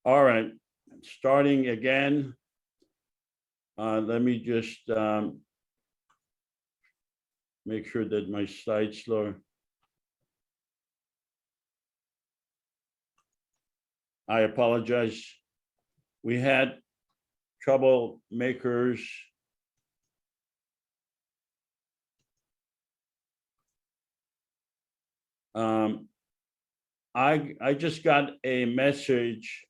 All right, starting again. Let me just make sure that my slide's slow. I apologize. We had troublemakers. I just got a message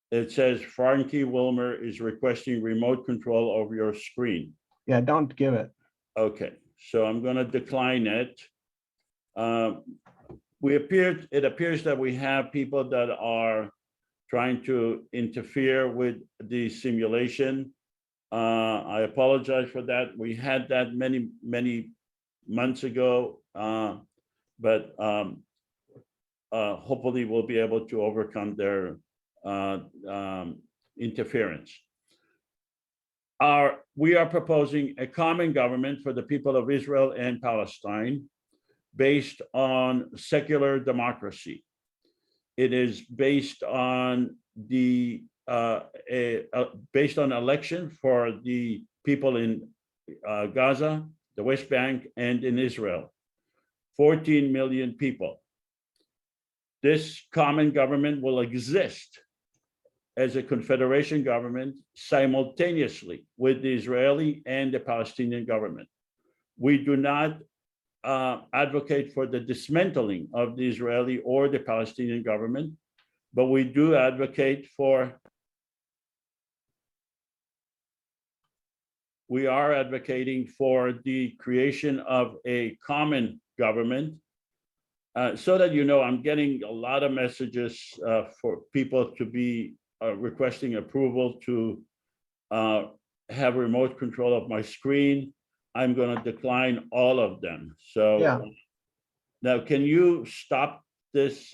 that says FRANKE WILMER is requesting remote control over your screen. Yeah, don't give it. Okay, so I'm going to decline it. It appears that we have people that are trying to interfere with the simulation. I apologize for that. We had that many months ago, but hopefully we'll be able to overcome their interference. We are proposing a common government for the people of Israel and Palestine based on secular democracy. It is based on based on election for the people in Gaza, the West Bank, and in Israel. 14 million people. This common government will exist as a confederation government simultaneously with the Israeli and the Palestinian government. We do not advocate for the dismantling of the Israeli or the Palestinian government, but we do advocate for, we are advocating for the creation of a common government. So that you know, I'm getting a lot of messages for people to be requesting approval to have remote control of my screen. I'm going to decline all of them. So Yeah. Now, can you stop this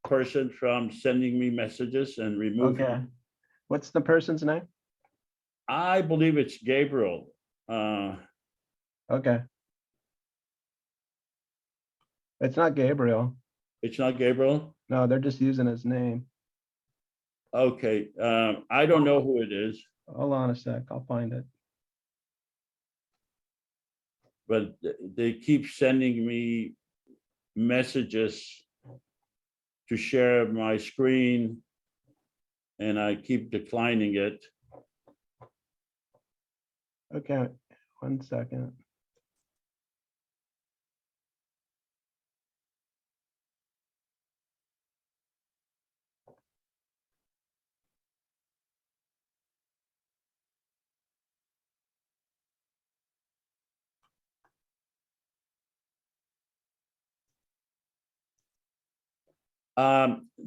person from sending me messages and remove Okay. him? What's the person's name? I believe it's Gabriel. Okay. It's not Gabriel. It's not Gabriel? No, they're just using his name. Okay. I don't know who it is, Hold on a sec. I'll find it. but they keep sending me messages to share my screen, and I keep declining it. Okay. 1 second.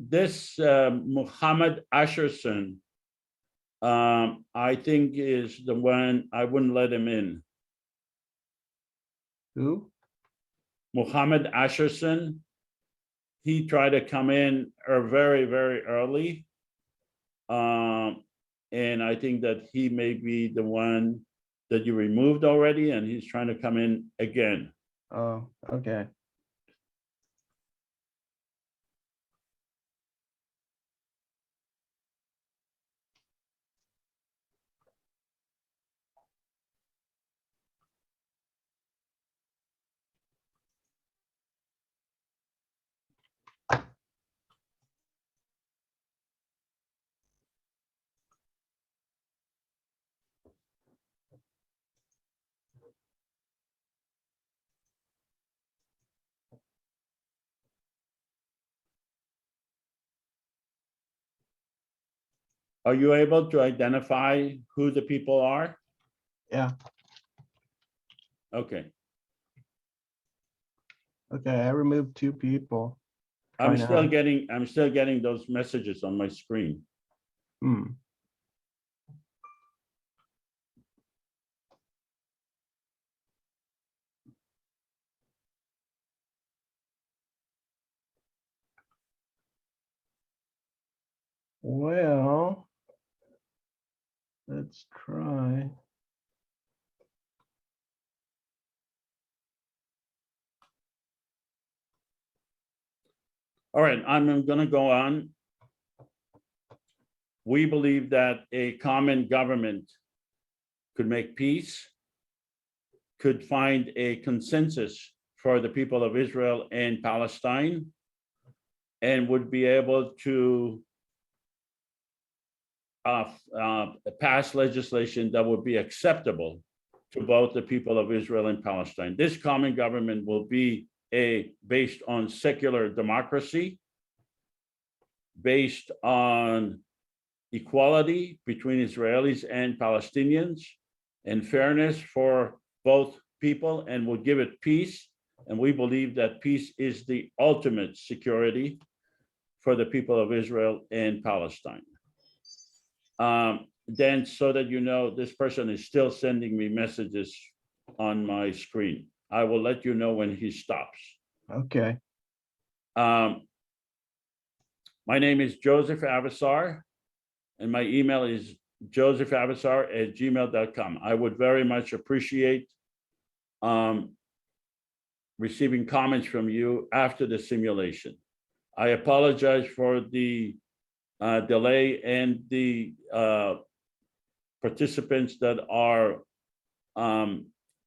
This Muhammad Asherson, I think is the one. I wouldn't let him in. Who? Muhammad Asherson, he tried to come in very, very early. And I think that he may be the one that you removed already, and he's trying to come in again. Oh, okay. Are you able to identify who the people are? Yeah. Okay. Okay. I removed 2 people. I'm Trying still getting those messages on my screen. Hmm. Well, let's try. All right, I'm gonna go on. we believe that a common government could make peace, could find a consensus for the people of Israel and Palestine, and would be able to pass legislation that would be acceptable to both the people of Israel and Palestine. This common government will be based on secular democracy, based on equality between Israelis and Palestinians, and fairness for both people, and will give it peace. And we believe that peace is the ultimate security for the people of Israel and Palestine. Then, so that you know, this person is still sending me messages on my screen. I will let you know when he stops. Okay. My name is Joseph Avasar, and my email is josephavassar@gmail.com. I would very much appreciate receiving comments from you after the simulation. I apologize for the delay and the participants that are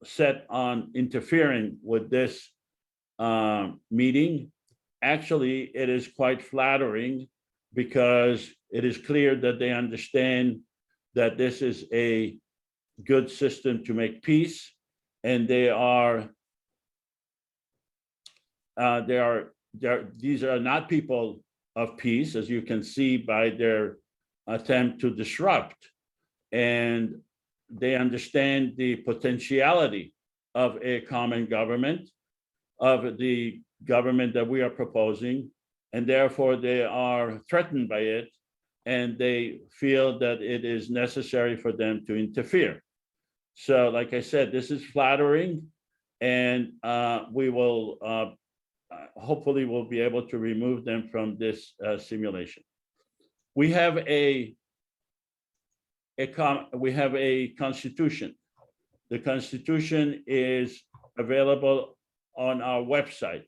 set on interfering with this meeting. Actually, it is quite flattering because it is clear that they understand that this is a good system to make peace, and these are not people of peace, as you can see by their attempt to disrupt. And they understand the potentiality of a common government, of the government that we are proposing, and therefore they are threatened by it, and they feel that it is necessary for them to interfere. So, like I said, this is flattering, and we will hopefully we'll be able to remove them from this simulation. We have a constitution. The constitution is available on our website.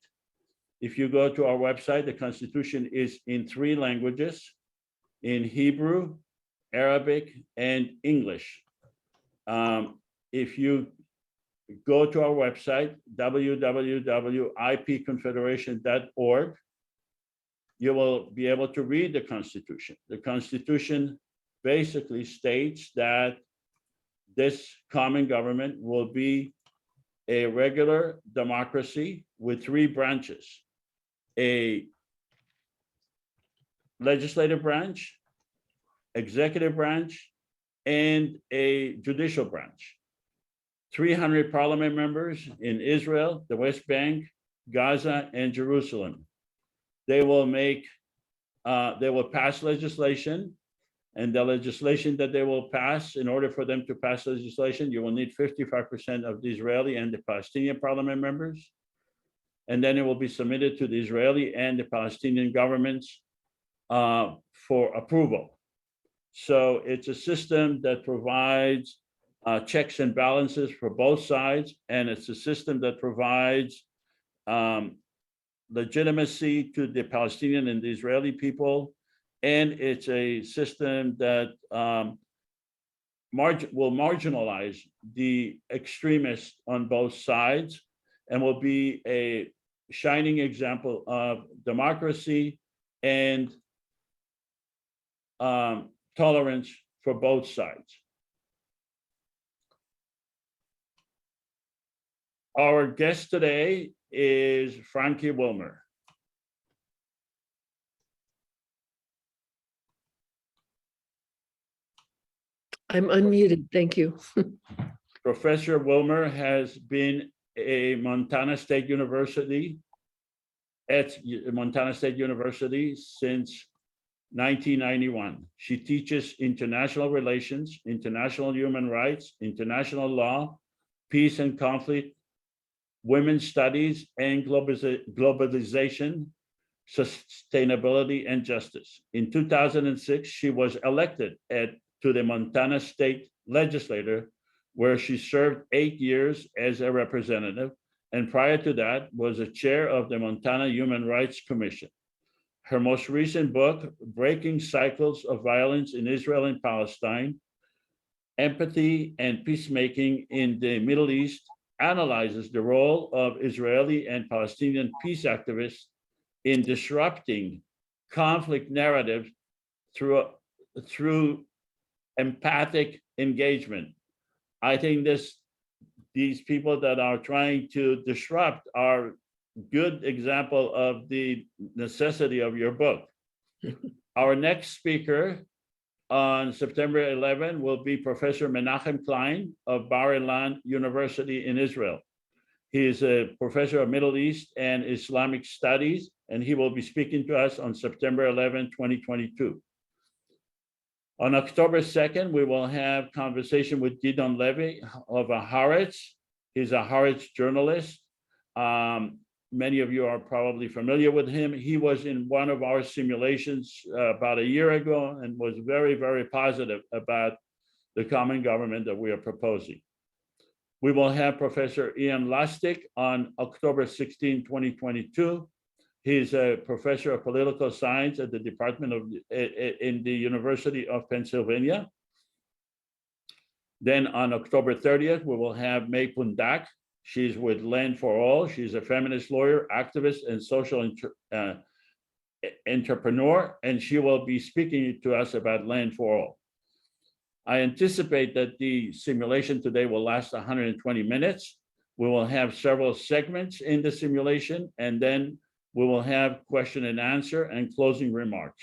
If you go to our website, the constitution is in 3 languages, in Hebrew, Arabic, and English. If you go to our website, www.ipconfederation.org, you will be able to read the Constitution. The Constitution basically states that this common government will be a regular democracy with 3 branches: a legislative branch, executive branch, and a judicial branch. 300 parliament members in Israel, the West Bank, Gaza, and Jerusalem. They will pass legislation, and the legislation that they will pass, in order for them to pass legislation, you will need 55% of the Israeli and the Palestinian parliament members. And then it will be submitted to the Israeli and the Palestinian governments for approval. So it's a system that provides checks and balances for both sides, and it's a system that provides legitimacy to the Palestinian and the Israeli people, and it's a system that will marginalize the extremists on both sides, and will be a shining example of democracy and tolerance for both sides. Our guest today is FRANKE WILMER. I'm unmuted, thank you. Professor WILMER has been at Montana State University since 1991. She teaches international relations, international human rights, international law, peace and conflict, women's studies, and globalization, sustainability, and justice. In 2006, she was elected to the Montana State Legislature, where she served 8 years as a representative, and prior to that was a chair of the Montana Human Rights Commission. Her most recent book, Breaking Cycles of Violence in Israel and Palestine, Empathy and Peacemaking in the Middle East, analyzes the role of Israeli and Palestinian peace activists in disrupting conflict narratives through empathic engagement. I think these people that are trying to disrupt are good example of the necessity of your book. Our next speaker on September 11 will be Professor Menachem Klein of Bar-Ilan University in Israel. He is a professor of Middle East and Islamic Studies, and he will be speaking to us on September 11, 2022. On October 2nd, we will have conversation with Gidon Levy of Haaretz. He's a Haaretz journalist. Many of you are probably familiar with him. He was in one of our simulations about a year ago and was very, very positive about the common government that we are proposing. We will have Professor Ian Lustig on October 16, 2022. He's a professor of political science at the in the University of Pennsylvania. Then on October 30th, we will have May Pundak. She's with Land for All. She's a feminist lawyer, activist, and social entrepreneur, and she will be speaking to us about Land for All. I anticipate that the simulation today will last 120 minutes. We will have several segments in the simulation, and then we will have question and answer and closing remarks.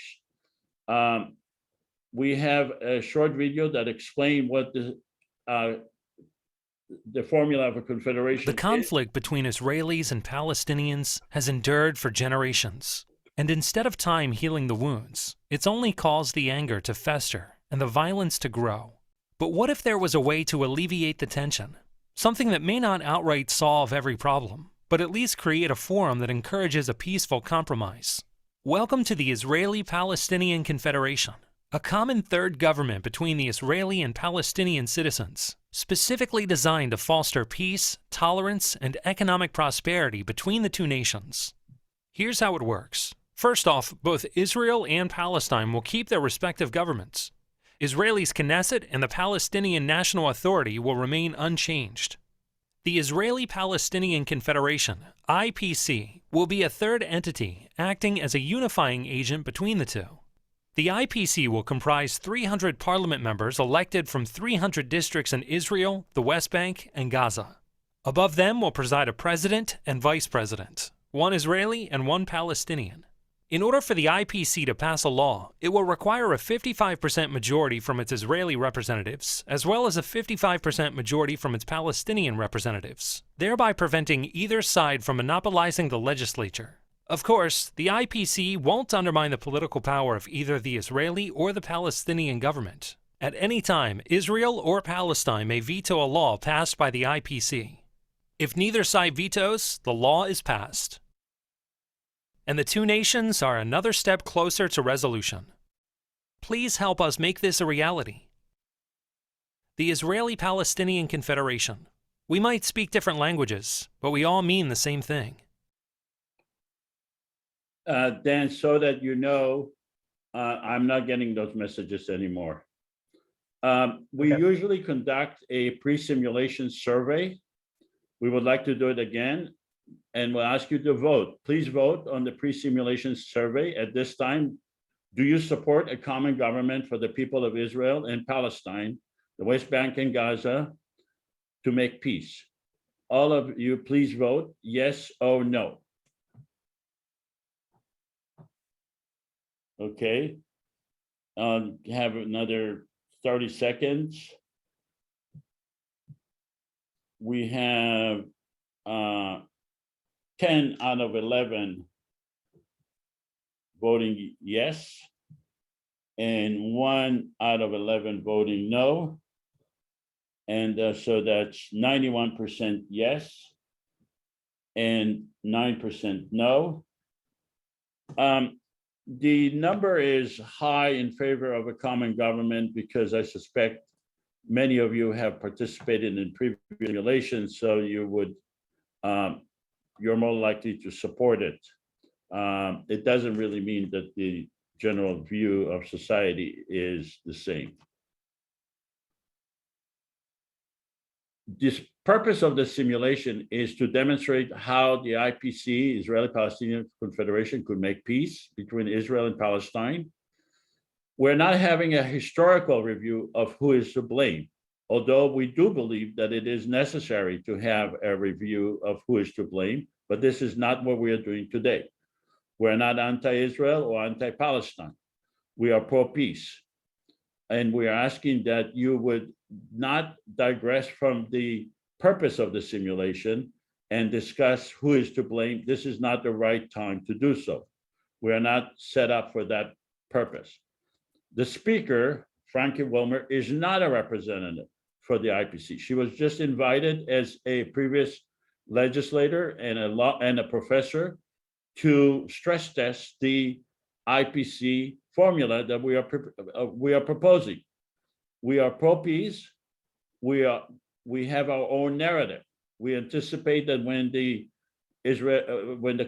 We have a short video that explains what the formula of a confederation. The conflict between Israelis and Palestinians has endured for generations. And instead of time healing the wounds, it's only caused the anger to fester and the violence to grow. But what if there was a way to alleviate the tension? Something that may not outright solve every problem, but at least create a forum that encourages a peaceful compromise. Welcome to the Israeli-Palestinian Confederation, a common third government between the Israeli and Palestinian citizens, specifically designed to foster peace, tolerance, and economic prosperity between the two nations. Here's how it works. First off, both Israel and Palestine will keep their respective governments. Israel's Knesset and the Palestinian National Authority will remain unchanged. The Israeli-Palestinian Confederation, IPC, will be a third entity acting as a unifying agent between the two. The IPC will comprise 300 parliament members elected from 300 districts in Israel, the West Bank, and Gaza. Above them will preside a president and vice president, one Israeli and one Palestinian. In order for the IPC to pass a law, it will require a 55% majority from its Israeli representatives, as well as a 55% majority from its Palestinian representatives, thereby preventing either side from monopolizing the legislature. Of course, the IPC won't undermine the political power of either the Israeli or the Palestinian government. At any time, Israel or Palestine may veto a law passed by the IPC. If neither side vetoes, the law is passed. And the two nations are another step closer to resolution. Please help us make this a reality. The Israeli-Palestinian Confederation. We might speak different languages, but we all mean the same thing. Dan, so that you know, I'm not getting those messages anymore. We usually conduct a pre-simulation survey. We would like to do it again, and we'll ask you to vote. Please vote on the pre-simulation survey at this time. Do you support a common government for the people of Israel and Palestine, the West Bank and Gaza, to make peace? All of you, please vote yes or no. Okay, have another 30 seconds. We have 10 out of 11 voting yes, and 1 out of 11 voting no. And so that's 91% yes and 9% no. The number is high in favor of a common government because I suspect many of you have participated in previous simulations, so you would, you're more likely to support it. it doesn't really mean that the general view of society is the same. This purpose of the simulation is to demonstrate how the IPC, Israeli-Palestinian Confederation, could make peace between Israel and Palestine. We're not having a historical review of who is to blame, although we do believe that it is necessary to have a review of who is to blame, but this is not what we are doing today. We're not anti-Israel or anti-Palestine. We are pro-peace. And we are asking that you would not digress from the purpose of the simulation and discuss who is to blame. This is not the right time to do so. We are not set up for that purpose. The speaker, FRANKE WILMER, is not a representative for the IPC. She was just invited as a previous legislator and a professor to stress test the IPC formula that we are proposing. We are pro-peace. We have our own narrative. We anticipate that when the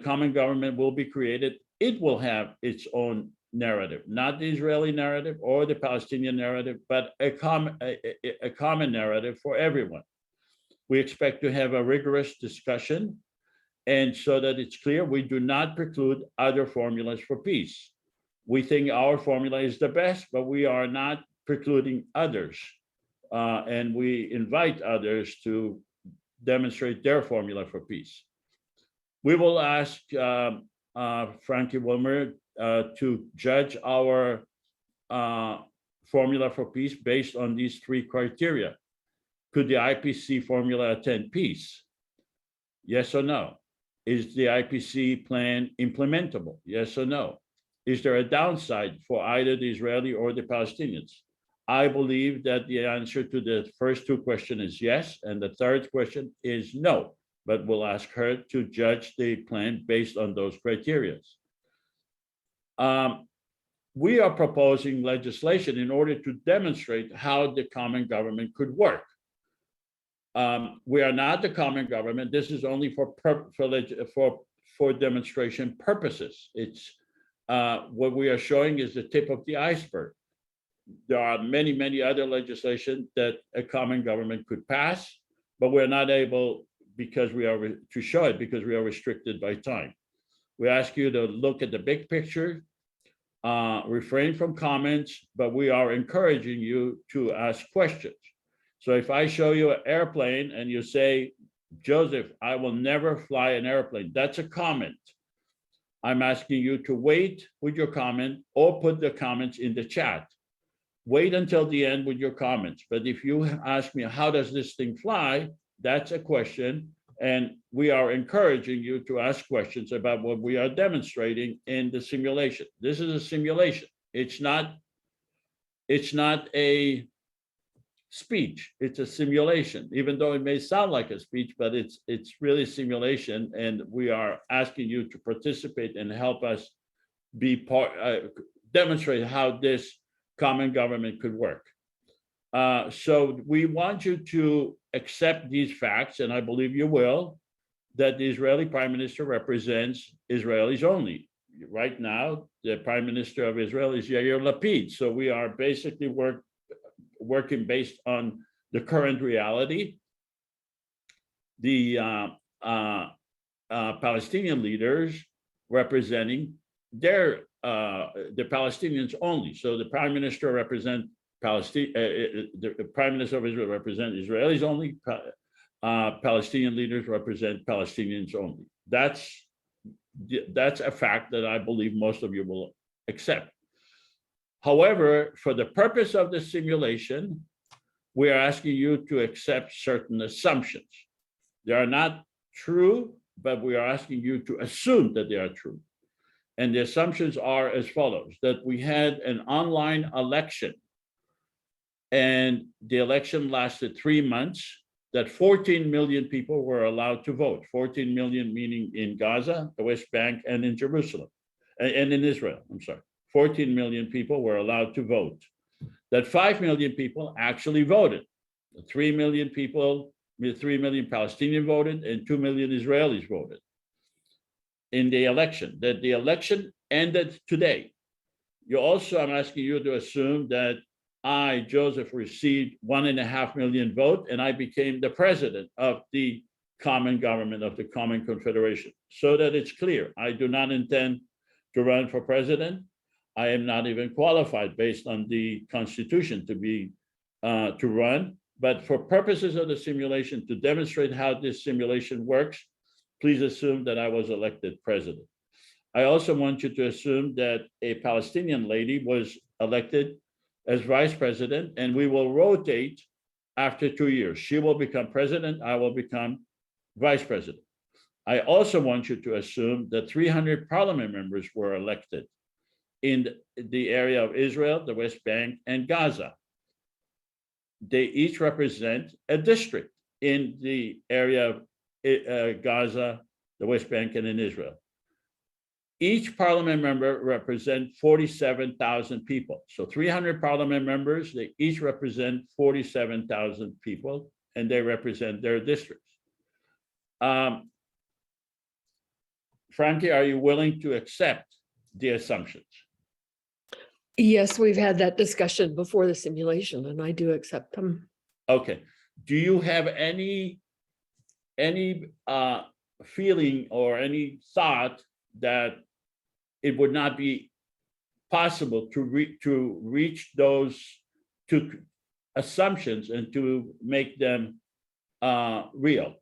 common government will be created, it will have its own narrative, not the Israeli narrative or the Palestinian narrative, but a common narrative for everyone. We expect to have a rigorous discussion, and so that it's clear, we do not preclude other formulas for peace. We think our formula is the best, but we are not precluding others. And we invite others to demonstrate their formula for peace. We will ask FRANKE WILMER to judge our formula for peace based on these three criteria. Could the IPC formula attend peace? Yes or no? Is the IPC plan implementable? Yes or no? Is there a downside for either the Israeli or the Palestinians? I believe that the answer to the first two questions is yes, and the third question is no, but we'll ask her to judge the plan based on those criteria. We are proposing legislation in order to demonstrate how the common government could work. We are not the common government. This is only for demonstration purposes. It's what we are showing is the tip of the iceberg. There are many, many other legislation that a common government could pass, but we're not able to show it because we are restricted by time. We ask you to look at the big picture, refrain from comments, but we are encouraging you to ask questions. So if I show you an airplane and you say, Joseph, I will never fly an airplane, that's a comment. I'm asking you to wait with your comment or put the comments in the chat. Wait until the end with your comments. But if you ask me, how does this thing fly? That's a question. And we are encouraging you to ask questions about what we are demonstrating in the simulation. This is a simulation. It's not a speech, it's a simulation, even though it may sound like a speech, but it's really simulation, and we are asking you to participate and help us demonstrate how this common government could work. So we want you to accept these facts, and I believe you will, that the Israeli Prime Minister represents Israelis only. Right now, the Prime Minister of Israel is Yair Lapid, so we are basically working based on the current reality. The Palestinian leaders representing the Palestinians only. So the Prime Minister represents the Prime Minister of Israel represents Israelis only. Palestinian leaders represent Palestinians only. That's a fact that I believe most of you will accept. However, for the purpose of the simulation, we are asking you to accept certain assumptions. They are not true, but we are asking you to assume that they are true. And the assumptions are as follows: that we had an online election, and the election lasted 3 months, that 14 million people were allowed to vote. 14 million meaning in Gaza, the West Bank, and in Jerusalem, and in Israel, I'm sorry. 14 million people were allowed to vote. That 5 million people actually voted. 3 million people, 3 million Palestinians voted, and 2 million Israelis voted. in the election, that the election ended today. I'm asking you to assume that I, Joseph, received 1.5 million votes and I became the president of the common government of the common confederation. So that it's clear, I do not intend to run for president. I am not even qualified based on the Constitution to run. But for purposes of the simulation, to demonstrate how this simulation works, please assume that I was elected president. I also want you to assume that a Palestinian lady was elected as vice president, and we will rotate after 2 years. She will become president, I will become vice president. I also want you to assume that 300 parliament members were elected in the area of Israel, the West Bank, and Gaza. They each represent a district in the area of Gaza, the West Bank, and in Israel. Each parliament member represents 47,000 people. So 300 parliament members, they each represent 47,000 people, and they represent their districts. Frankie, are you willing to accept the assumptions? Yes, we've had that discussion before the simulation, and I do accept them. Okay. Do you have any feeling or any thought that it would not be possible to reach those two assumptions and to make them real?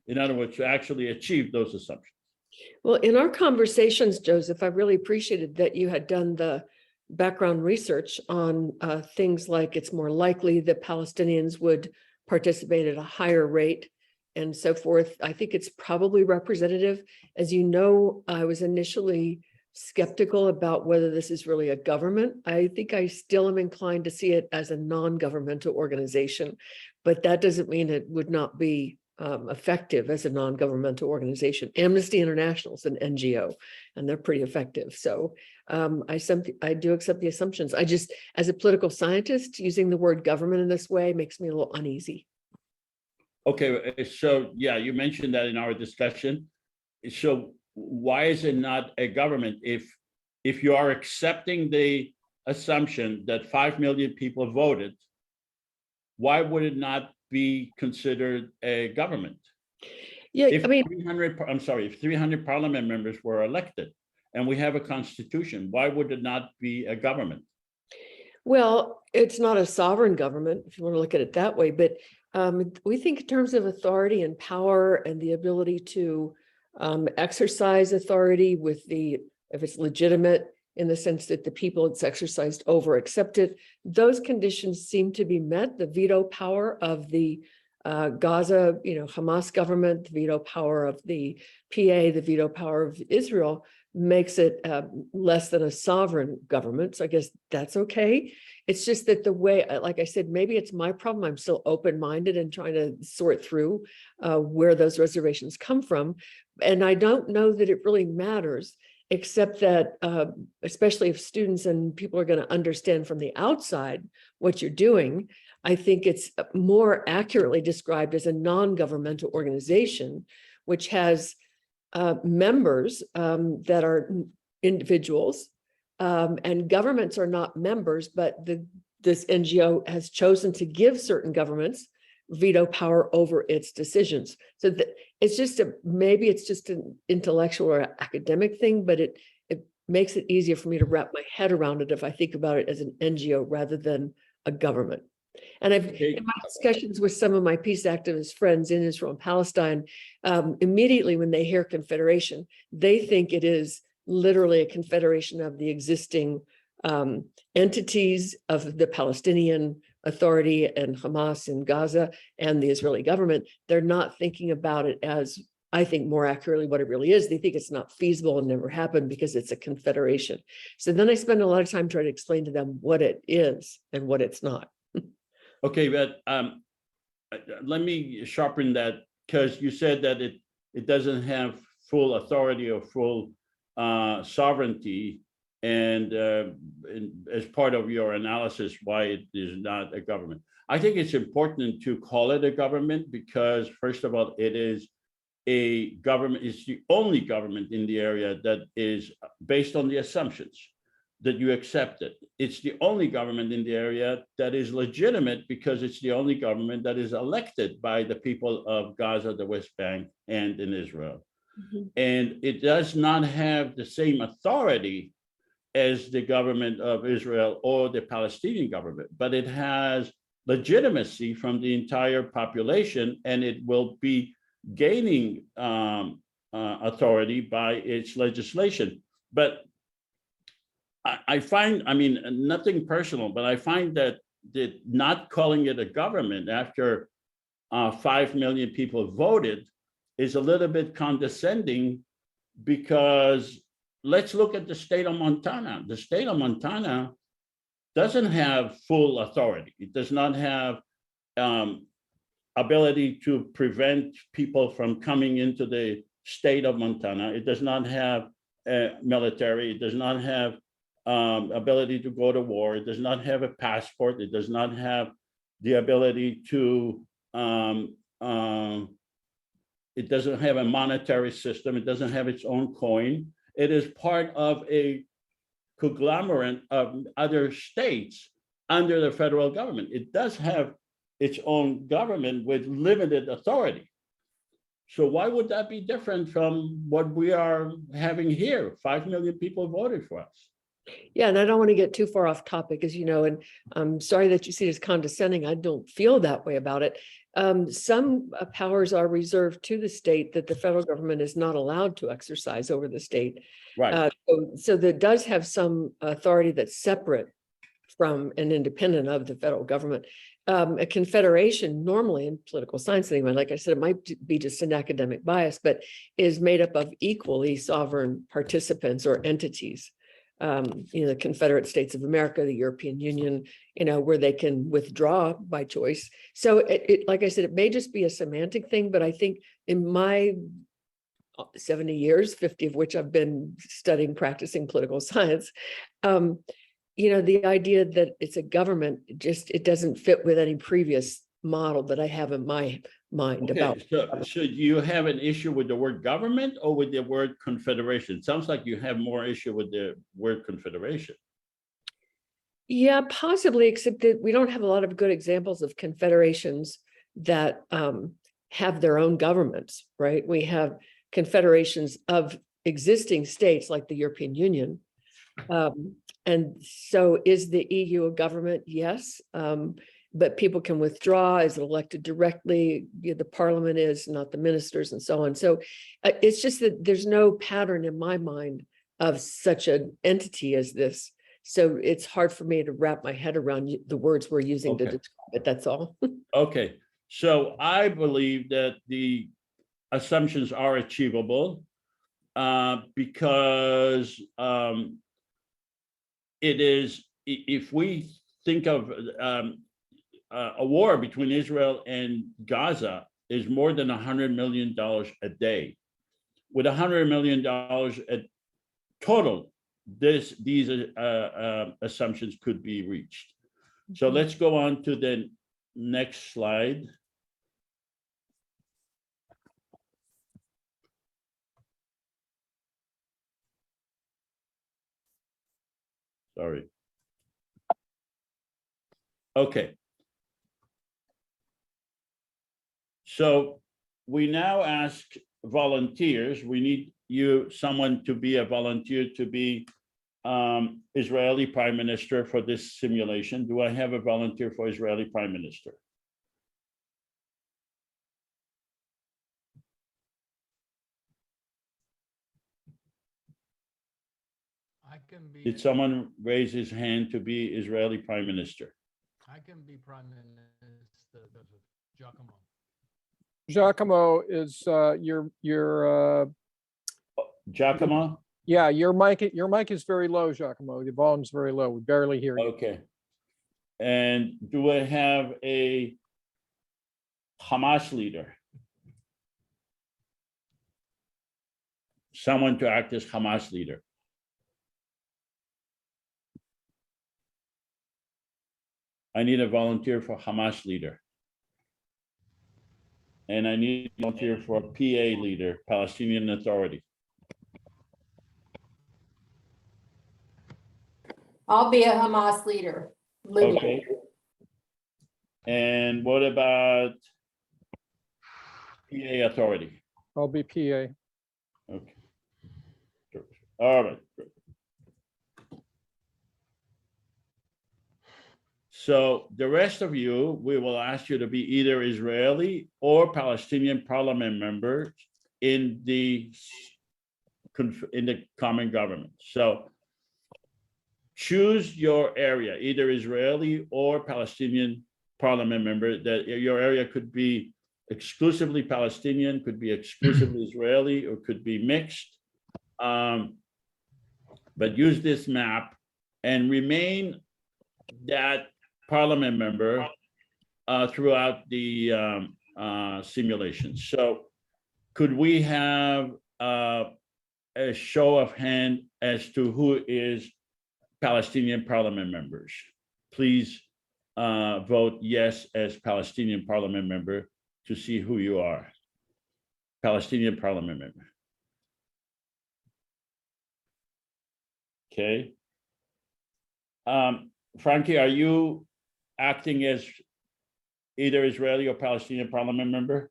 In other words, to actually achieve those assumptions. Well, in our conversations, Joseph, I really appreciated that you had done the background research on things like it's more likely that Palestinians would participate at a higher rate and so forth. I think it's probably representative. As you know, I was initially skeptical about whether this is really a government. I think I still am inclined to see it as a non-governmental organization, but that doesn't mean it would not be effective as a non-governmental organization. Amnesty International is an NGO, and they're pretty effective. So I do accept the assumptions. I just, as a political scientist, using the word government in this way makes me a little uneasy. Okay, so yeah, you mentioned that in our discussion. So why is it not a government if you are accepting the assumption that 5 million people voted? Why would it not be considered a government? Yeah, If I mean, 300 parliament members were elected and we have a constitution, why would it not be a government? well, it's not a sovereign government, if you want to look at it that way, but we think in terms of authority and power and the ability to exercise authority if it's legitimate in the sense that the people it's exercised over accept it. Those conditions seem to be met. The veto power of the Gaza, Hamas government, the veto power of the PA, the veto power of Israel makes it less than a sovereign government. So I guess that's okay. It's just that the way, like I said, maybe it's my problem. I'm still open-minded and trying to sort through where those reservations come from. And I don't know that it really matters, except that especially if students and people are going to understand from the outside what you're doing, I think it's more accurately described as a non-governmental organization, which has members that are individuals, and governments are not members, but this NGO has chosen to give certain governments veto power over its decisions. So it's just maybe it's just an intellectual or academic thing, but it makes it easier for me to wrap my head around it if I think about it as an NGO rather than a government. And in my discussions with some of my peace activist friends in Israel and Palestine, immediately when they hear confederation, they think it is literally a confederation of the existing entities of the Palestinian Authority and Hamas in Gaza and the Israeli government. They're not thinking about it as, I think, more accurately what it really is. They think it's not feasible and never happened because it's a confederation. So then I spend a lot of time trying to explain to them what it is and what it's not. Okay, but let me sharpen that, because you said that it doesn't have full authority or full sovereignty, and as part of your analysis why it is not a government. I think it's important to call it a government because, first of all, it is a government, it's the only government in the area that is based on the assumptions that you accept it. It's the only government in the area that is legitimate because it's the only government that is elected by the people of Gaza, the West Bank, and in Israel. Mhm. And it does not have the same authority as the government of Israel or the Palestinian government, but it has legitimacy from the entire population, and it will be gaining authority by its legislation. But I find, I mean, nothing personal, but I find that not calling it a government after 5 million people voted is a little bit condescending, because let's look at the state of Montana. The state of Montana doesn't have full authority. It does not have ability to prevent people from coming into the state of Montana. It does not have military. It does not have ability to go to war. It does not have a passport. It does not have the ability to, it doesn't have a monetary system. It doesn't have its own coin. It is part of a conglomerate of other states under the federal government. It does have its own government with limited authority. So why would that be different from what we are having here? 5 million people voted for us. Yeah, and I don't want to get too far off topic, as you know, and I'm sorry that you see it as condescending. I don't feel that way about it. Some powers are reserved to the state that the federal government is not allowed to exercise over the state. Right. So that does have some authority that's separate from and independent of the federal government. A confederation, normally in political science anyway, like I said, it might be just an academic bias, but is made up of equally sovereign participants or entities. The Confederate States of America, the European Union, where they can withdraw by choice. So it like I said, it may just be a semantic thing, but I think in my 70 years, 50 of which I've been studying, practicing political science, the idea that it's a government, it doesn't fit with any previous model that I have in my mind about. So you have an issue with the word government or with the word confederation? It sounds like you have more issue with the word confederation. Yeah, possibly, except that we don't have a lot of good examples of confederations that have their own governments, right? We have confederations of existing states like the European Union. And so is the EU a government? Yes. But people can withdraw. Is it elected directly? The parliament is, not the ministers, and so on. So it's just that there's no pattern in my mind of such an entity as this. So it's hard for me to wrap my head around the words we're using to describe it. That's all. Okay. So I believe that the assumptions are achievable because it is, if we think of a war between Israel and Gaza is more than $100 million a day. With $100 million at total, these assumptions could be reached. So let's go on to the next slide. Sorry. Okay. So we now ask volunteers. We need someone to be a volunteer to be Israeli Prime Minister for this simulation. Do I have a volunteer for Israeli Prime Minister? I can be. Did someone raise his hand to be Israeli Prime Minister? I can be Prime Minister, Giacomo. Giacomo is your Giacomo? yeah, your mic is very low, Giacomo. The volume's very low. We barely hear you. Okay. And do I have a Hamas leader? Someone to act as Hamas leader? I need a volunteer for Hamas leader. And I need a volunteer for PA leader, Palestinian Authority. I'll be a Hamas leader. Libya. Okay. And what about PA Authority? I'll be PA. Okay. All right. Good. So the rest of you, we will ask you to be either Israeli or Palestinian parliament members in the common government. So choose your area, either Israeli or Palestinian parliament member. That your area could be exclusively Palestinian, could be exclusively Israeli, or could be mixed. But use this map and remain that parliament member throughout the simulation. So could we have a show of hand as to who is Palestinian parliament members? Please vote yes as Palestinian parliament member to see who you are. Palestinian parliament member. Okay. Frankie, are you acting as either Israeli or Palestinian parliament member?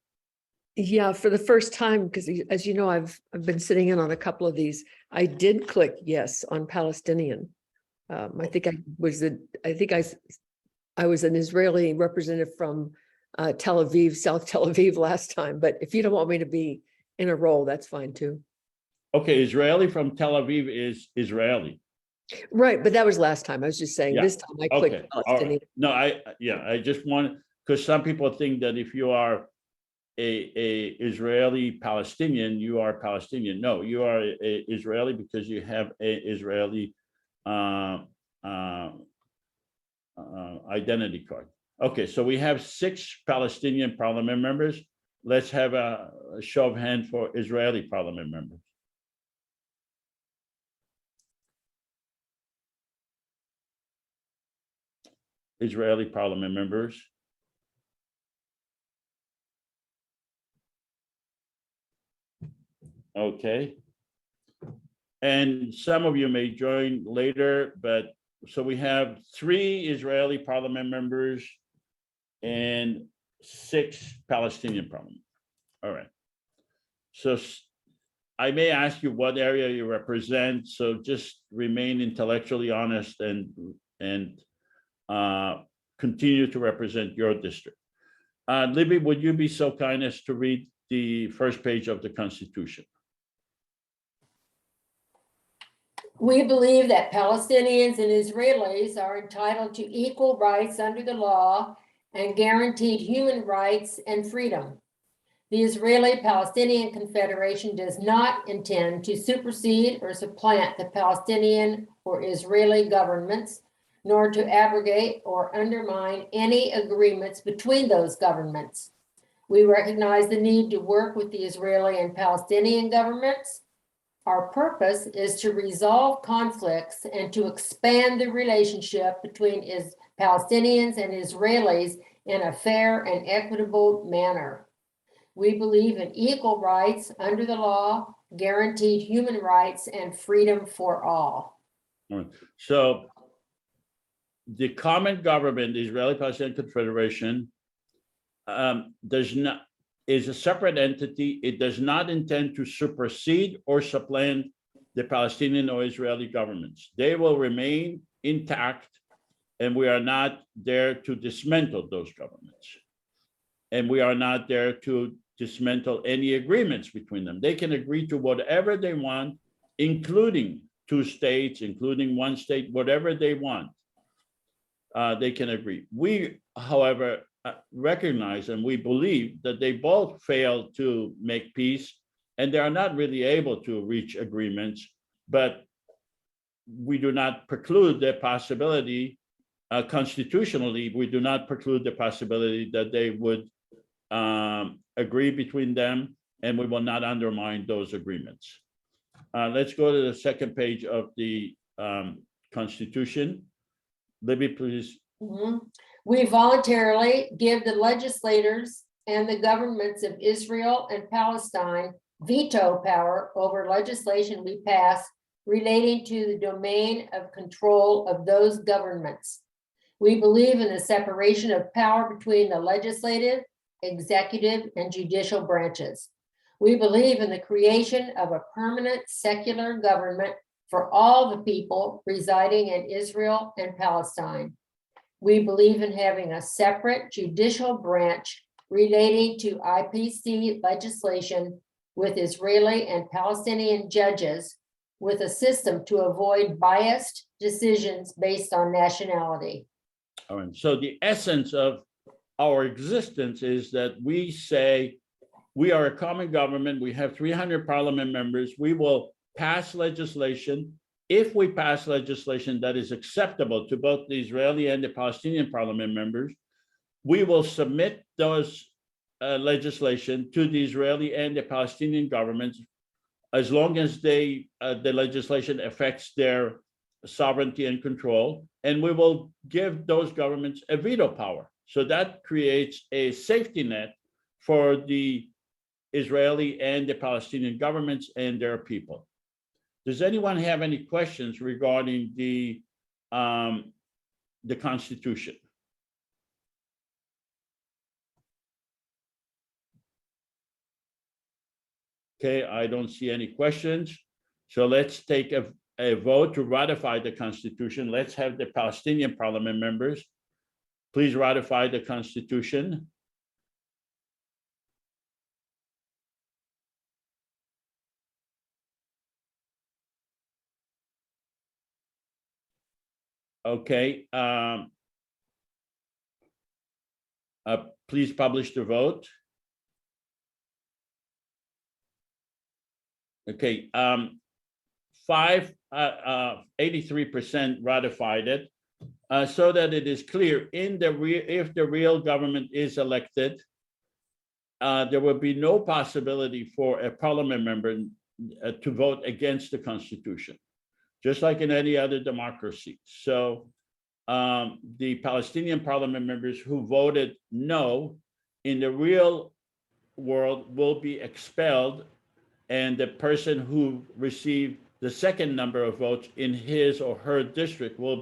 Yeah, for the first time, because as you know, I've been sitting in on a couple of these. I did click yes on Palestinian. I think I was an Israeli representative from Tel Aviv, South Tel Aviv last time. But if you don't want me to be in a role, that's fine too. Okay, Israeli from Tel Aviv is Israeli. Right, but that was last time. I was just saying Yeah, this time I clicked Okay, all Palestinian. right. No, I just want, because some people think that if you are a Israeli Palestinian, you are Palestinian. No, you are a Israeli because you have a Israeli identity card. Okay, so we have 6 Palestinian parliament members. Let's have a show of hands for Israeli parliament members. Israeli parliament members. Okay. And some of you may join later, but so we have 3 Israeli parliament members and 6 Palestinian parliament. All right. So I may ask you what area you represent, so just remain intellectually honest and continue to represent your district. Libby, would you be so kind as to read the first page of the Constitution? We believe that Palestinians and Israelis are entitled to equal rights under the law and guaranteed human rights and freedom. The Israeli-Palestinian Confederation does not intend to supersede or supplant the Palestinian or Israeli governments, nor to abrogate or undermine any agreements between those governments. We recognize the need to work with the Israeli and Palestinian governments. Our purpose is to resolve conflicts and to expand the relationship between Palestinians and Israelis in a fair and equitable manner. We believe in equal rights under the law, guaranteed human rights, and freedom for all. All right. So the common government, the Israeli-Palestinian Confederation, is a separate entity. It does not intend to supersede or supplant the Palestinian or Israeli governments. They will remain intact, and we are not there to dismantle those governments. And we are not there to dismantle any agreements between them. They can agree to whatever they want, including 2 states, including 1 state, whatever they want. They can agree. We, however, recognize and we believe that they both failed to make peace and they are not really able to reach agreements, but we do not preclude the possibility, constitutionally, we do not preclude the possibility that they would agree between them, and we will not undermine those agreements. Let's go to the second page of the Constitution. Libby, please. We voluntarily give the legislators and the governments of Israel and Palestine veto power over legislation we pass relating to the domain of control of those governments. We believe in the separation of power between the legislative, executive, and judicial branches. We believe in the creation of a permanent secular government for all the people residing in Israel and Palestine. We believe in having a separate judicial branch relating to IPC legislation with Israeli and Palestinian judges, with a system to avoid biased decisions based on nationality. All right, so the essence of our existence is that we say we are a common government, we have 300 parliament members, we will pass legislation. If we pass legislation that is acceptable to both the Israeli and the Palestinian parliament members, we will submit those legislation to the Israeli and the Palestinian governments as long as the legislation affects their sovereignty and control, and we will give those governments a veto power. So that creates a safety net for the Israeli and the Palestinian governments and their people. Does anyone have any questions regarding the Constitution? Okay, I don't see any questions. So let's take a vote to ratify the Constitution. Let's have the Palestinian parliament members please ratify the Constitution. Okay. Please publish the vote. Okay. 83% ratified it, so that it is clear if the real government is elected, there will be no possibility for a parliament member to vote against the Constitution, just like in any other democracy. So the Palestinian parliament members who voted no in the real world will be expelled, and the person who received the second number of votes in his or her district will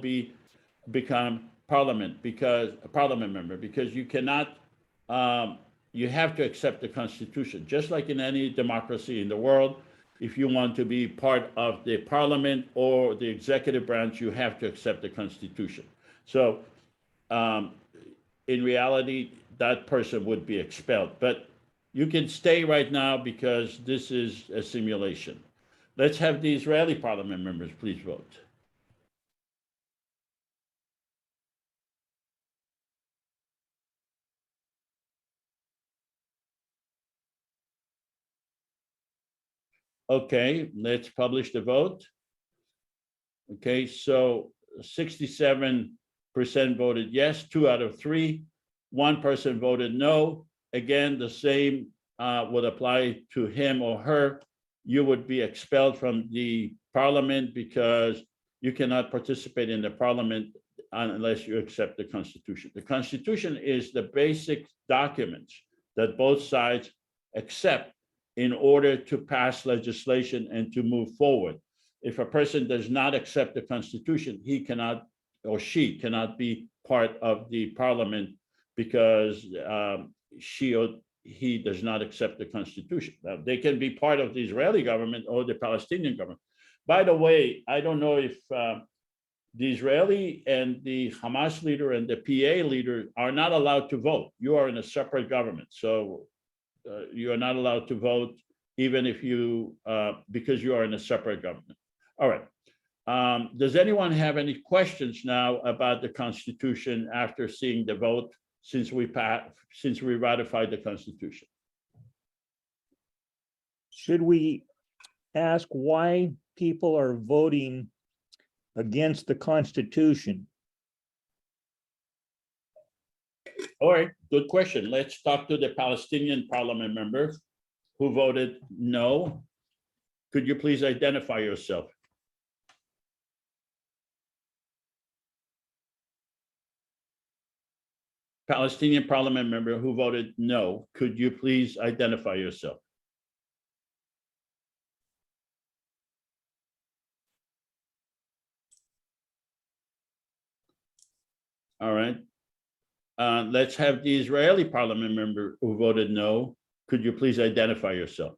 become a parliament member, because you cannot, you have to accept the Constitution. Just like in any democracy in the world, if you want to be part of the parliament or the executive branch, you have to accept the Constitution. So in reality, that person would be expelled. But you can stay right now because this is a simulation. Let's have the Israeli parliament members please vote. Okay, let's publish the vote. Okay, so 67% voted yes, 2 out of 3. 1 person voted no. Again, the same would apply to him or her. You would be expelled from the parliament because you cannot participate in the parliament unless you accept the Constitution. The Constitution is the basic documents that both sides accept in order to pass legislation and to move forward. If a person does not accept the Constitution, he cannot or she cannot be part of the parliament because she or he does not accept the Constitution. Now, they can be part of the Israeli government or the Palestinian government. By the way, I don't know if the Israeli and the Hamas leader and the PA leader are not allowed to vote. You are in a separate government. So you are not allowed to vote even if you, because you are in a separate government. All right. Does anyone have any questions now about the Constitution after seeing the vote since we ratified the Constitution? Should we ask why people are voting against the Constitution? All right, good question. Let's talk to the Palestinian parliament member who voted no. Could you please identify yourself? Palestinian parliament member who voted no. Could you please identify yourself? All right. Let's have the Israeli parliament member who voted no. Could you please identify yourself?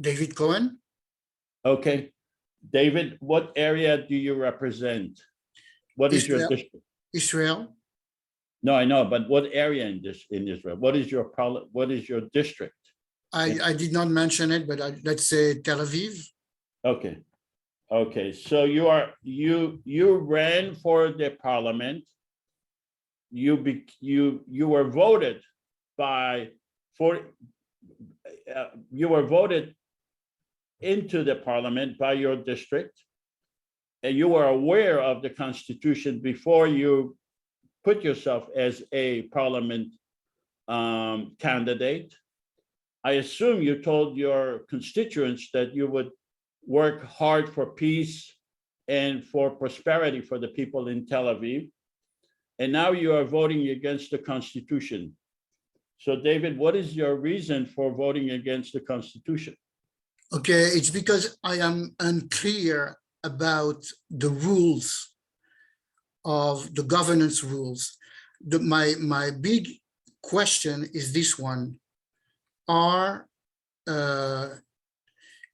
David Cohen, Okay. David, what area do you represent? What is your Israel. district? Israel, No, I know, but what area in Israel? What is your district? I did not mention it, but let's say Tel Aviv. Okay. Okay, so you ran for the parliament. You were voted you were voted into the parliament by your district, and you were aware of the Constitution before you put yourself as a parliament candidate. I assume you told your constituents that you would work hard for peace and for prosperity for the people in Tel Aviv. And now you are voting against the Constitution. So David, what is your reason for voting against the Constitution? Okay, it's because I am unclear about the rules of the governance rules. My big question is this one: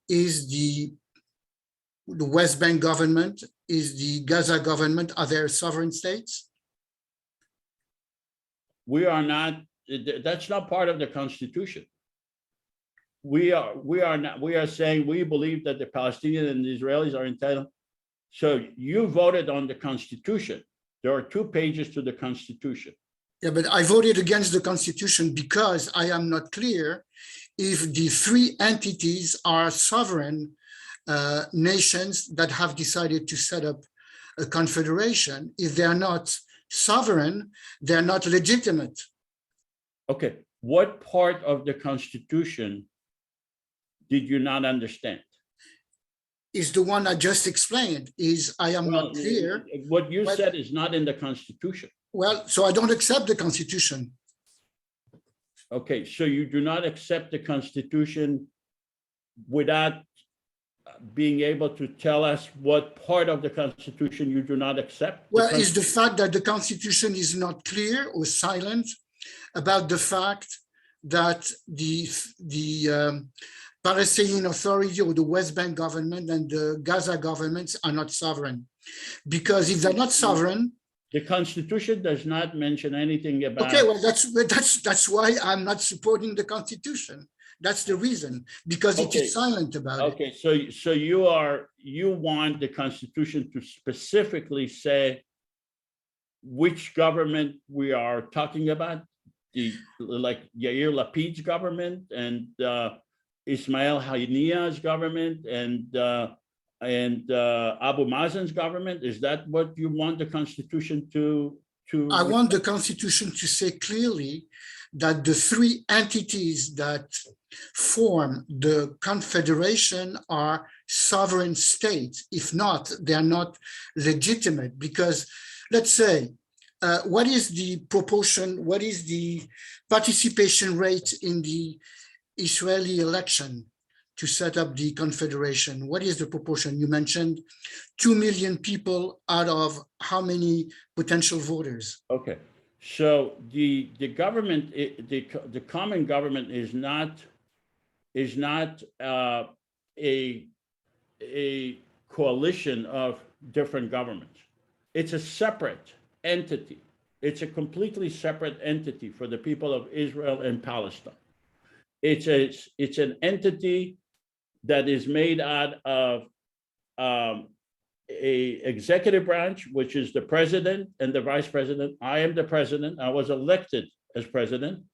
is the West Bank government, is the Gaza government, are there sovereign states? We are not. That's not part of the Constitution. We are saying we believe that the Palestinians and the Israelis are entitled. So you voted on the Constitution. There are 2 pages to the Constitution. Yeah, but I voted against the Constitution because I am not clear if the 3 entities are sovereign nations that have decided to set up a confederation. If they are not sovereign, they're not legitimate. Okay, what part of the Constitution did you not understand? Is the one I just explained. Is I am not clear. What you said is not in the Constitution. Well, so I don't accept the Constitution. Okay, so you do not accept the Constitution without being able to tell us what part of the Constitution you do not accept? Well, is the fact that the Constitution is not clear or silent about the fact that the Palestinian Authority or the West Bank government and the Gaza governments are not sovereign. Because if they're not sovereign, the Constitution does not mention anything about. Okay, well, that's why I'm not supporting the Constitution. That's the reason, because it is silent about it. Okay, so you want the Constitution to specifically say which government we are talking about, like Yair Lapid's government and Ismail Haniyeh's government and Abu Mazen's government. Is that what you want the Constitution to? I want the Constitution to say clearly that the 3 entities that form the Confederation are sovereign states. If not, they are not legitimate. Because let's say, what is the proportion, what is the participation rate in the Israeli election to set up the Confederation? What is the proportion? You mentioned 2 million people out of how many potential voters? Okay, so the government, the common government is not a coalition of different governments. It's a separate entity. It's a completely separate entity for the people of Israel and Palestine. It's an entity that is made out of a executive branch, which is the president and the vice president. I am the president. I was elected as president,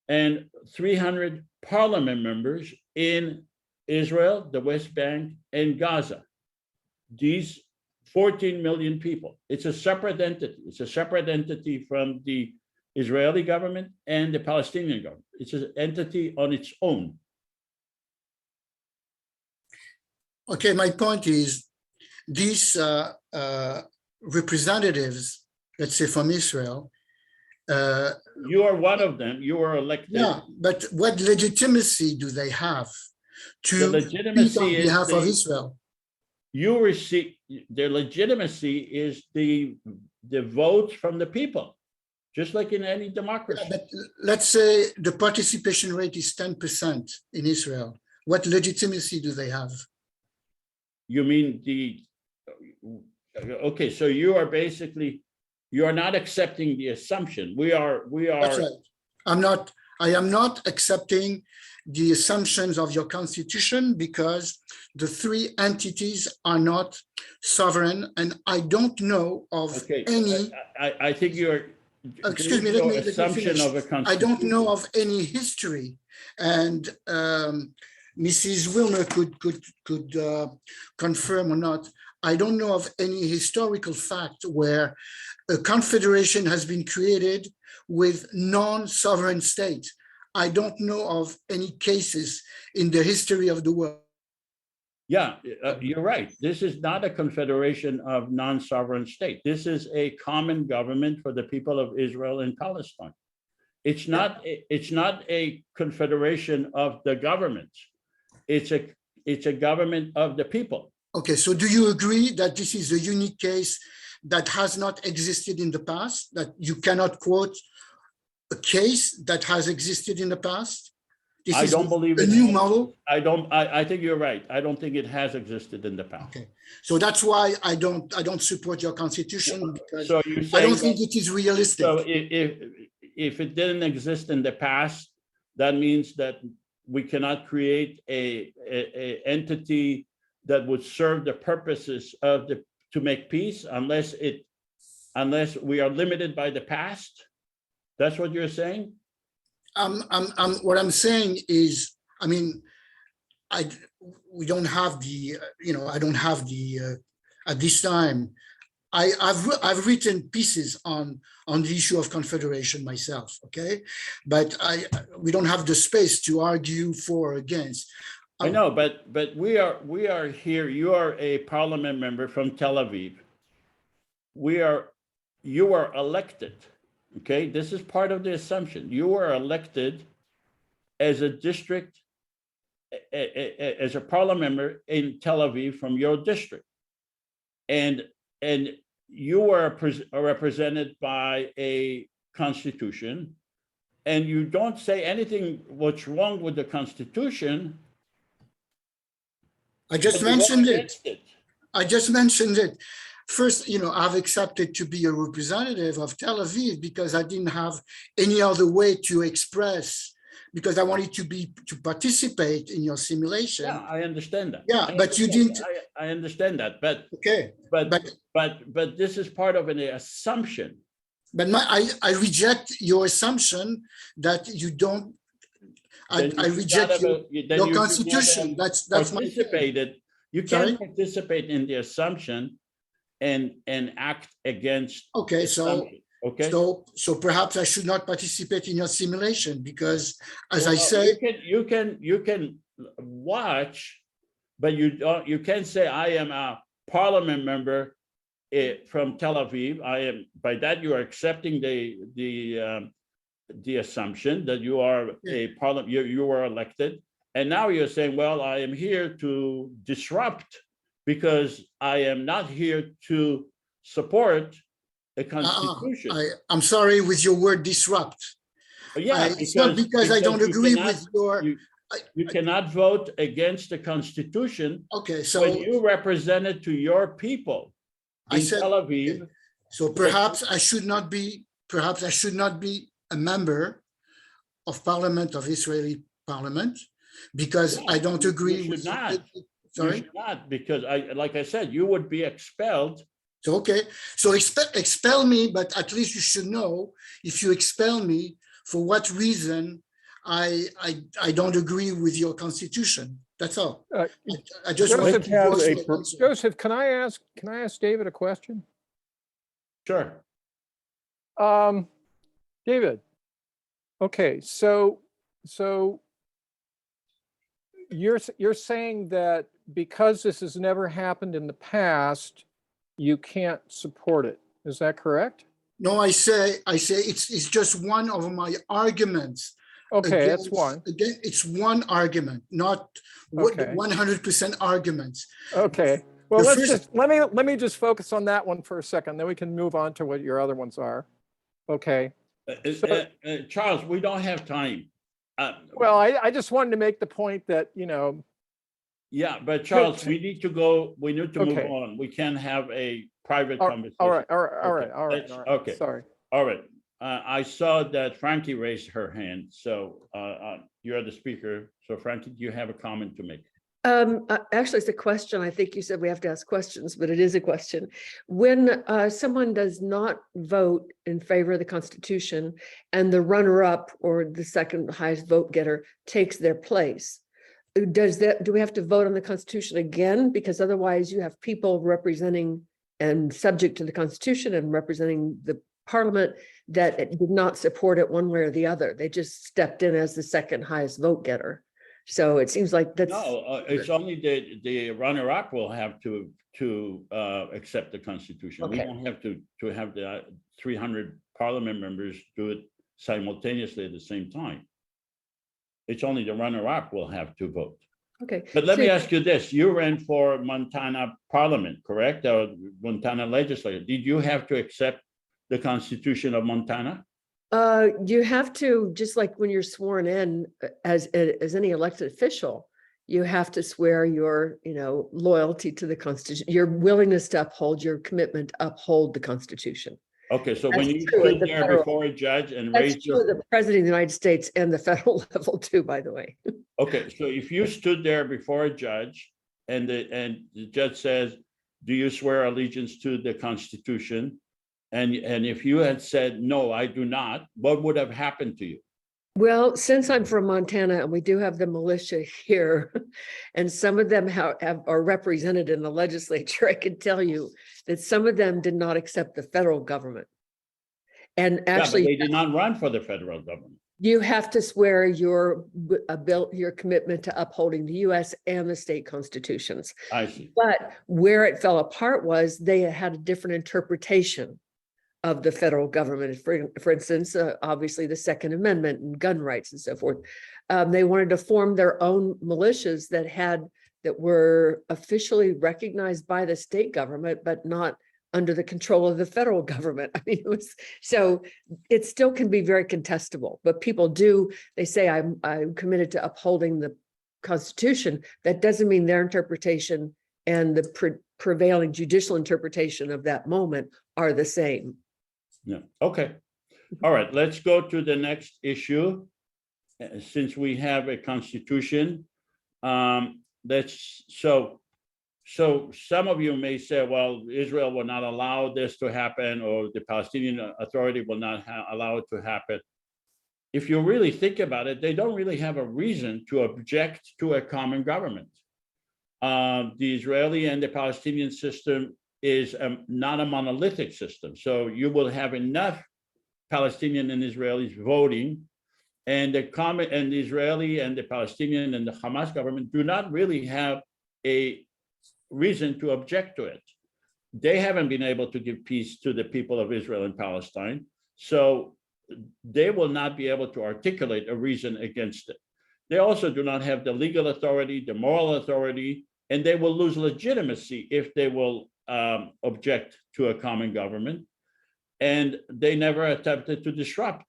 and 300 parliament members in Israel, the West Bank, and Gaza. These 14 million people. It's a separate entity. It's a separate entity from the Israeli government and the Palestinian government. It's an entity on its own. Okay, my point is these representatives let's say from Israel, You are one of them. You were elected. yeah, but what legitimacy do they have The to speak on legitimacy is behalf of the, Israel? you receive, their legitimacy is the votes from the people, just like in any democracy. But let's say the participation rate is 10% in Israel. What legitimacy do they have? You mean okay, so you are basically, you are not accepting the assumption. That's right. I am not accepting the assumptions of your constitution because the three entities are not sovereign, and I don't know of Okay, any. I think you're. Excuse me, there is no let me assumption finish. of a I don't know constitution. of any history, and Mrs. Wilmer could confirm or not. I don't know of any historical fact where a confederation has been created with non-sovereign states. I don't know of any cases in the history of the world. Yeah, you're right. This is not a confederation of non-sovereign state. This is a common government for the people of Israel and Palestine. It's not a confederation of the governments. It's a government of the people. Okay, so do you agree that this is a unique case that has not existed in the past, that you cannot quote a case that has existed in the past? This I is don't believe a it. new model. I think you're right. I don't think it has existed in the past. Okay, so that's why I don't support your constitution, because So you I don't say, think it is realistic. so if it didn't exist in the past, that means that we cannot create a entity that would serve the purposes of to make peace unless we are limited by the past. That's what you're saying? What I'm saying is, I mean, we don't have the, I don't have the, at this time, I've written pieces on the issue of confederation myself, okay? But we don't have the space to argue for or against. I know, but we are here. You are a parliament member from Tel Aviv. You are elected. Okay, this is part of the assumption. You were elected as a district, as a parliament member in Tel Aviv from your district. And you were represented by a constitution, and you don't say anything what's wrong with the constitution. I just mentioned it. I just mentioned it. First, I've accepted to be a representative of Tel Aviv because I didn't have any other way to express, because I wanted to participate in your simulation. Yeah, I understand that. Yeah, but you didn't. I understand that, but okay. But this is part of an assumption. But I reject your assumption that you don't. I reject your constitution. That's participated. You can't participate in the assumption and act against. Okay, so perhaps I should not participate in your simulation because, as I say, you can watch, but you can't say I am a parliament member from Tel Aviv. I am, by that you are accepting the assumption that you are a parliament, you were elected, and now you're saying, well, I am here to disrupt because I am not here to support the constitution. I'm sorry with your word disrupt. Yeah, it's not because I don't agree with your. You cannot vote against the constitution. Okay, so when you represented to your people in Tel Aviv. Okay. So perhaps I should not be. Perhaps I should not be a member of Parliament of Israeli Parliament because I don't agree you with. Should not. Sorry, you should not, because like I said, you would be expelled. So okay, so expel me, but at least you should know if you expel me for what reason. I don't agree with your constitution. That's all. I just Joseph, want to Joseph, can I ask David a question? Sure. David, okay, so you're saying that because this has never happened in the past, you can't support it. Is that correct? No, I say it's just one of my arguments. Okay, that's against- one. Again, it's one argument, not what Okay. 100% arguments. Okay, well, The let's first- just, let me just focus on that one for a second, then we can move on to what your other ones are. Okay, Charles, we don't have time. well, I just wanted to make the point that, you know, Yeah, but Charles, we need to go, we need to move Okay. on. We can't have a private all conversation. all right, all right, all right, Okay, all right, let's- all right, okay. sorry. All right. I saw that Frankie raised her hand, so you're the speaker. So Frankie, do you have a comment to make? Actually, it's a question. I think you said we have to ask questions, but it is a question. When someone does not vote in favor of the Constitution and the runner-up or the second highest vote getter takes their place, do we have to vote on the Constitution again? Because otherwise you have people representing and subject to the Constitution and representing the Parliament that did not support it one way or the other. They just stepped in as the second highest vote getter. So it seems like that's. No, it's only the runner-up will have to accept the Constitution. We Okay. don't have to have the 300 Parliament members do it simultaneously at the same time. It's only the runner-up will have to vote. Okay. But let me So- ask you this, you ran for Montana Parliament, correct? Or Montana legislature. Did you have to accept the Constitution of Montana? You have to, just like when you're sworn in as any elected official, you have to swear your, loyalty to the Constitution, your willingness to uphold, your commitment to uphold the Constitution. Okay, so when That's you true at stood the there federal- before a judge and That's raised true of your, the President of the United States and the federal level too, by the way. okay, so if you stood there before a judge and the judge says, do you swear allegiance to the Constitution? And if you had said, no, I do not, what would have happened to you? Well, since I'm from Montana and we do have the militia here, and some of them are represented in the legislature, I can tell you that some of them did not accept the federal government. And Yeah, but actually, they did not run for the federal government. you have to swear your commitment to upholding the US and the state constitutions. I see. But where it fell apart was they had a different interpretation of the federal government. For instance, obviously the Second Amendment and gun rights and so forth. They wanted to form their own militias that were officially recognized by the state government, but not under the control of the federal government. I mean, it still can be very contestable, but people they say, I'm committed to upholding the Constitution. That doesn't mean their interpretation and the prevailing judicial interpretation of that moment are the same. Yeah, okay. All right, let's go to the next issue. Since we have a constitution, so some of you may say, well, Israel will not allow this to happen, or the Palestinian Authority will not allow it to happen. If you really think about it, they don't really have a reason to object to a common government. The Israeli and the Palestinian system is not a monolithic system. So you will have enough Palestinian and Israelis voting, and the Israeli and the Palestinian and the Hamas government do not really have a reason to object to it. They haven't been able to give peace to the people of Israel and Palestine. So they will not be able to articulate a reason against it. They also do not have the legal authority, the moral authority, and they will lose legitimacy if they will object to a common government. And they never attempted to disrupt.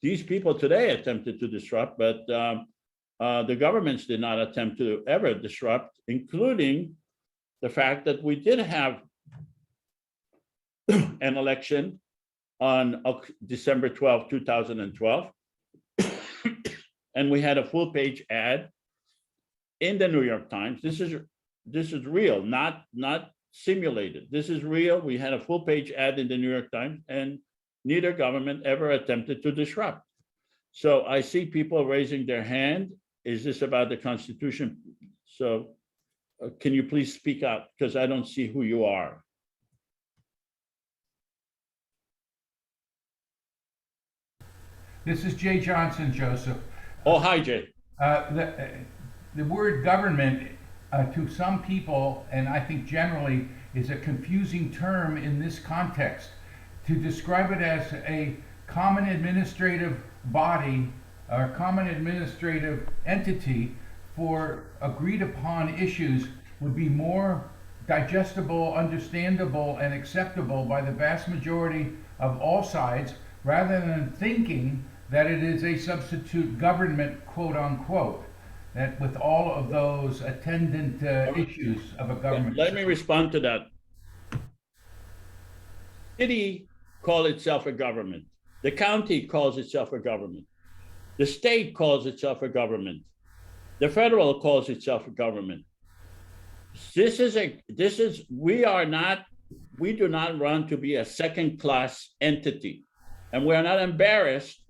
These people today attempted to disrupt, but the governments did not attempt to ever disrupt, including the fact that we did have an election on December 12, 2012. And we had a full page ad in the New York Times. This is real, not simulated. This is real. We had a full page ad in the New York Times, and neither government ever attempted to disrupt. So I see people raising their hand. Is this about the Constitution? So can you please speak up, because I don't see who you are. This is Jay Johnson, Joseph. Oh, hi, Jay. The word government to some people, and I think generally, is a confusing term in this context. to describe it as a common administrative body or common administrative entity for agreed upon issues would be more digestible, understandable, and acceptable by the vast majority of all sides, rather than thinking that it is a substitute government, quote unquote, that with all of those attendant issues of a government. Let me respond to that. City calls itself a government. The county calls itself a government. The state calls itself a government. The federal calls itself a government. We do not run to be a second-class entity, and we are not embarrassed.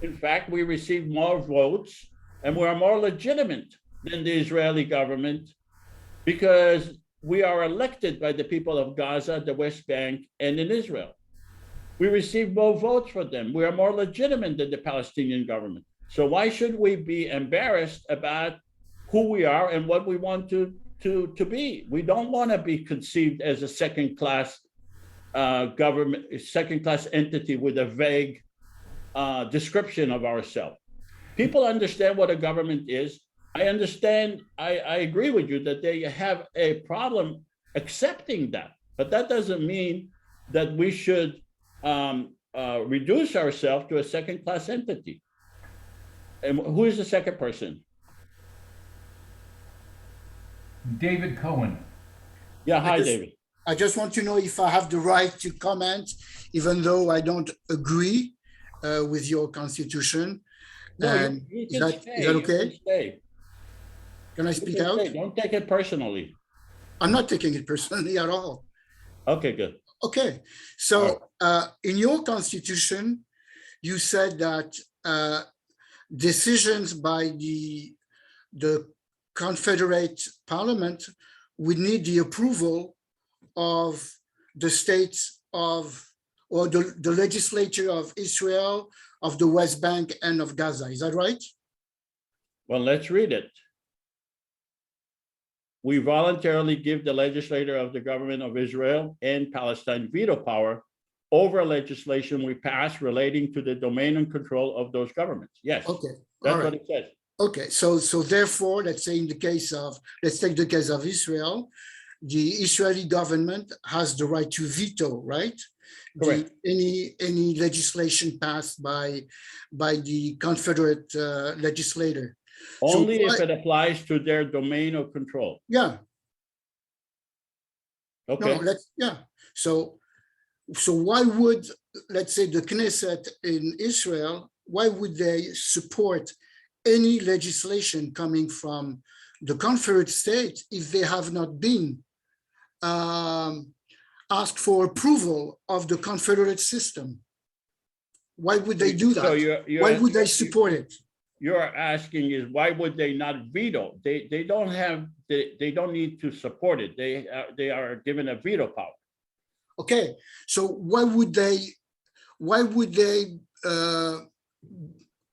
In fact, we receive more votes and we are more legitimate than the Israeli government because we are elected by the people of Gaza, the West Bank, and in Israel. We receive more votes for them. We are more legitimate than the Palestinian government. So why should we be embarrassed about who we are and what we want to be? We don't want to be conceived as a second-class government, second-class entity with a vague description of ourselves. People understand what a government is. I understand, I agree with you that they have a problem accepting that, but that doesn't mean that we should reduce ourselves to a second-class entity. And who is the second person? David Cohen. Yeah, hi, David. I just want to know if I have the right to comment, even though I don't agree with your constitution. No, And you is can that stay. okay? Can I speak out? Don't take it personally. I'm not taking it personally at all. Okay, good. Okay, so in your constitution, you said that decisions by the Confederate Parliament would need the approval of the states of, or the legislature of Israel, of the West Bank, and of Gaza. Is that right? Well, let's read it. We voluntarily give the legislator of the government of Israel and Palestine veto power over legislation we pass relating to the domain and control of those governments. Yes, Okay, that's all right. what it says. Okay, so therefore, let's say in the case of, let's take the case of Israel, the Israeli government has the right to veto, right? Correct. Any legislation passed by the Confederate legislator. Only if why- it applies to their domain of control. Yeah, Okay. no, so why would, let's say, the Knesset in Israel, why would they support any legislation coming from the Confederate States if they have not been asked for approval of the Confederate system? Why would they do So that? Why would they support it? You're asking is why would they not veto? They don't have, they don't need to support it. They are given a veto power. Okay, so why would they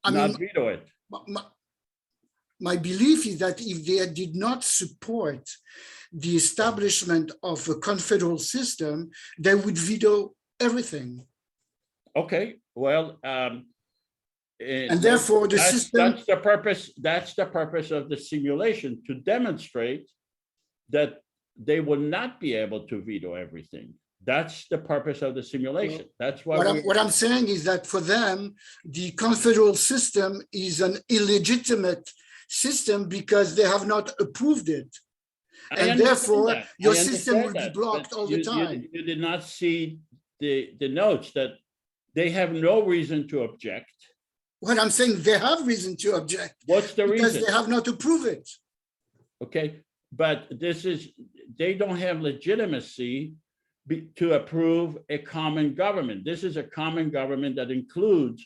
Not veto it. my belief is that if they did not support the establishment of a confederal system, they would veto everything. Okay, well, And therefore the system, that's the purpose of the simulation, to demonstrate that they will not be able to veto everything. That's the purpose of the simulation. That's why what I'm saying is that for them, the confederal system is an illegitimate system because they have not approved it. I And understand therefore, that. your I system understand will be that, blocked but all the time. You did not see the notes that they have no reason to object. What I'm saying, they have reason to object What's the because reason? they have not approved it. Okay, but they don't have legitimacy to approve a common government. This is a common government that includes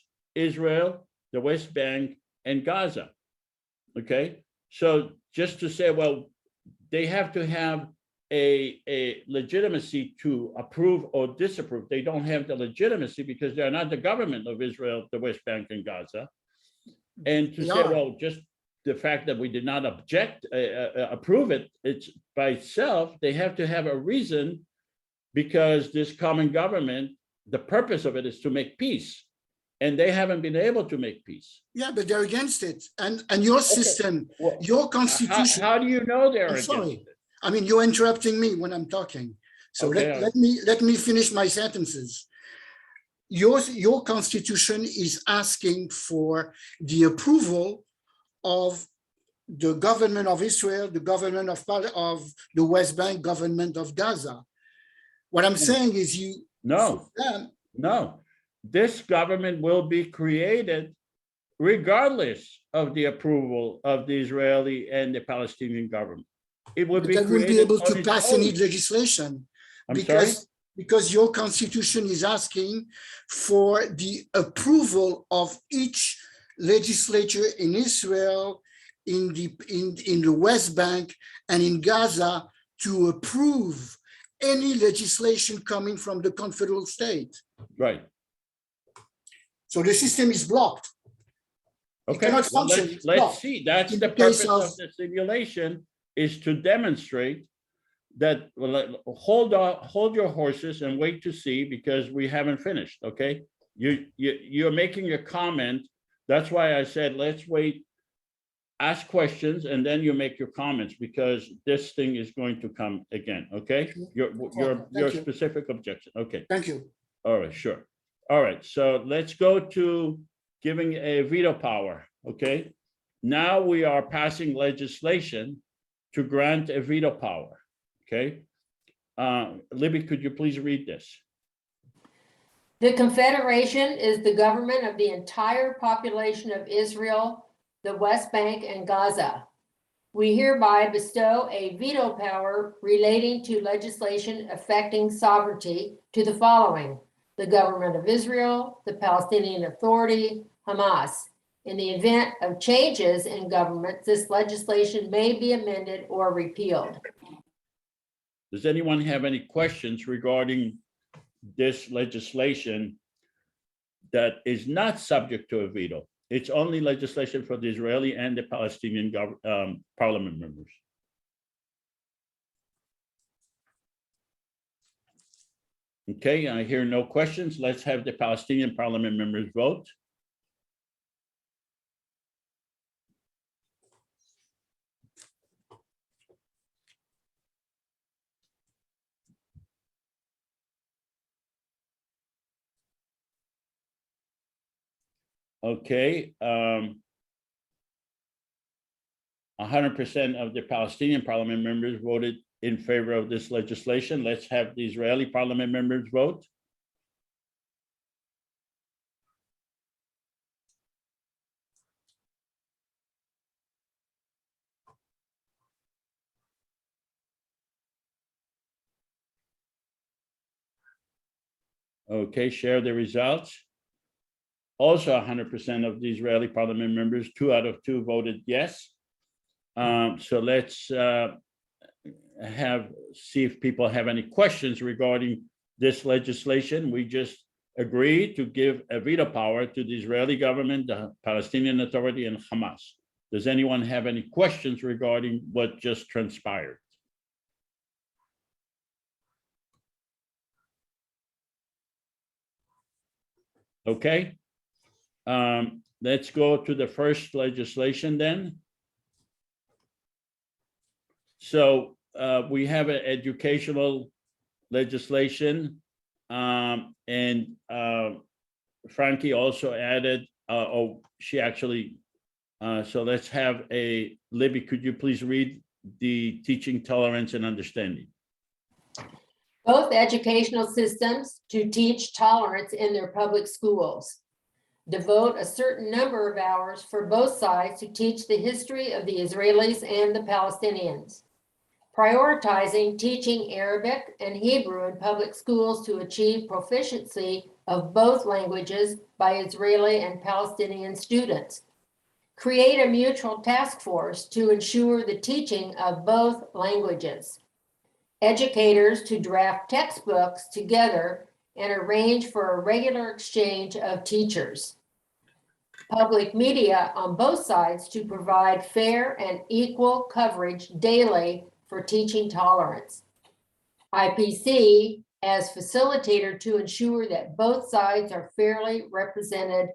Israel, the West Bank, and Gaza. Okay, so just to say, well, they have to have a legitimacy to approve or disapprove. They don't have the legitimacy because they're not the government of Israel, the West Bank, and Gaza. And to say, well, just the fact that we did not approve it, it's by itself, they have to have a reason, because this common government the purpose of it is to make peace. And they haven't been able to make peace. Yeah, but they're against it. And your system, Well, your constitution. How do you know they're I'm against sorry. it? I mean, you're interrupting me when I'm talking. So Okay. let me finish my sentences. Your constitution is asking for the approval of the government of Israel, the government of the West Bank, government of Gaza. What I'm saying is No, no. This government will be created regardless of the approval of the Israeli and the Palestinian government. It would but be they won't be created able on to its pass own. any legislation I'm sorry? because your constitution is asking for the approval of each legislature in Israel, in the West Bank, and in Gaza to approve any legislation coming from the Confederate state. Right. So the system is blocked. It Okay, cannot well, function. It's let's blocked. see. That's In the the case purpose of of- the simulation, is to demonstrate that, well, hold your horses and wait to see, because we haven't finished, okay? You're making a comment. That's why I said, let's wait, ask questions, and then you make your comments, because this thing is going to come again, okay? Your Thank you. specific objection, okay. Thank you. All right, sure. All right, so let's go to giving a veto power, okay? Now we are passing legislation to grant a veto power, okay? Libby, could you please read this? The Confederation is the government of the entire population of Israel, the West Bank, and Gaza. We hereby bestow a veto power relating to legislation affecting sovereignty to the following: the government of Israel, the Palestinian Authority, Hamas. In the event of changes in government, this legislation may be amended or repealed. Does anyone have any questions regarding this legislation that is not subject to a veto? It's only legislation for the Israeli and the Palestinian parliament members. Okay, I hear no questions. Let's have the Palestinian parliament members vote. Okay, 100% of the Palestinian parliament members voted in favor of this legislation. Let's have the Israeli parliament members vote. Okay, share the results. Also 100% of the Israeli parliament members, 2 out of 2 voted yes. So let's see if people have any questions regarding this legislation. We just agreed to give a veto power to the Israeli government, the Palestinian Authority, and Hamas. Does anyone have any questions regarding what just transpired? Okay. Let's go to the first legislation then. So we have an educational legislation, and FRANKE also added, she actually, so let's have Libby, could you please read the teaching tolerance and understanding? Both educational systems to teach tolerance in their public schools. Devote a certain number of hours for both sides to teach the history of the Israelis and the Palestinians. Prioritizing teaching Arabic and Hebrew in public schools to achieve proficiency of both languages by Israeli and Palestinian students. Create a mutual task force to ensure the teaching of both languages. Educators to draft textbooks together and arrange for a regular exchange of teachers. Public media on both sides to provide fair and equal coverage daily for teaching tolerance. IPC as facilitator to ensure that both sides are fairly represented.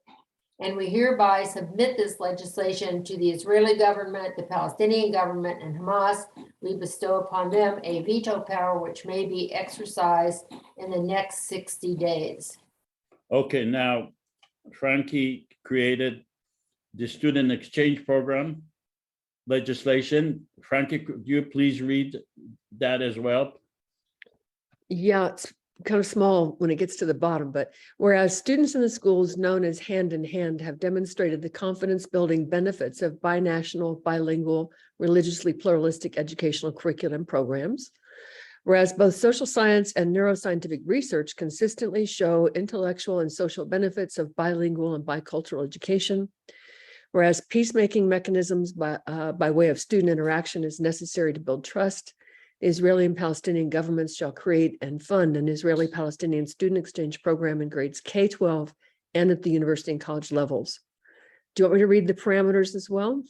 And we hereby submit this legislation to the Israeli government, the Palestinian government, and Hamas. We bestow upon them a veto power which may be exercised in the next 60 days. Okay, now Frankie created the student exchange program legislation. Frankie, could you please read that as well? Yeah, it's kind of small when it gets to the bottom, but whereas students in the schools known as Hand in Hand have demonstrated the confidence building benefits of binational, bilingual, religiously pluralistic educational curriculum programs, whereas both social science and neuroscientific research consistently show intellectual and social benefits of bilingual and bicultural education, whereas peacemaking mechanisms by way of student interaction is necessary to build trust, the Israeli and Palestinian governments shall create and fund an Israeli-Palestinian student exchange program in grades K-12 and at the university and college levels. Do you want me to read the parameters as well?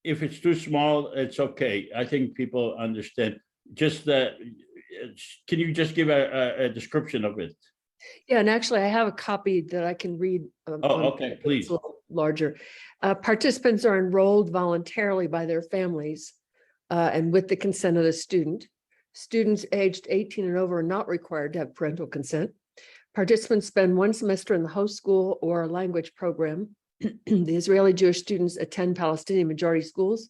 If it's too small, it's okay. I think people understand. Just that, can you just give a description of it? Yeah, and actually I have a copy that I can read. Okay, please. It's a little larger. Participants are enrolled voluntarily by their families and with the consent of the student. Students aged 18 and over are not required to have parental consent. Participants spend one semester in the host school or language program. The Israeli Jewish students attend Palestinian majority schools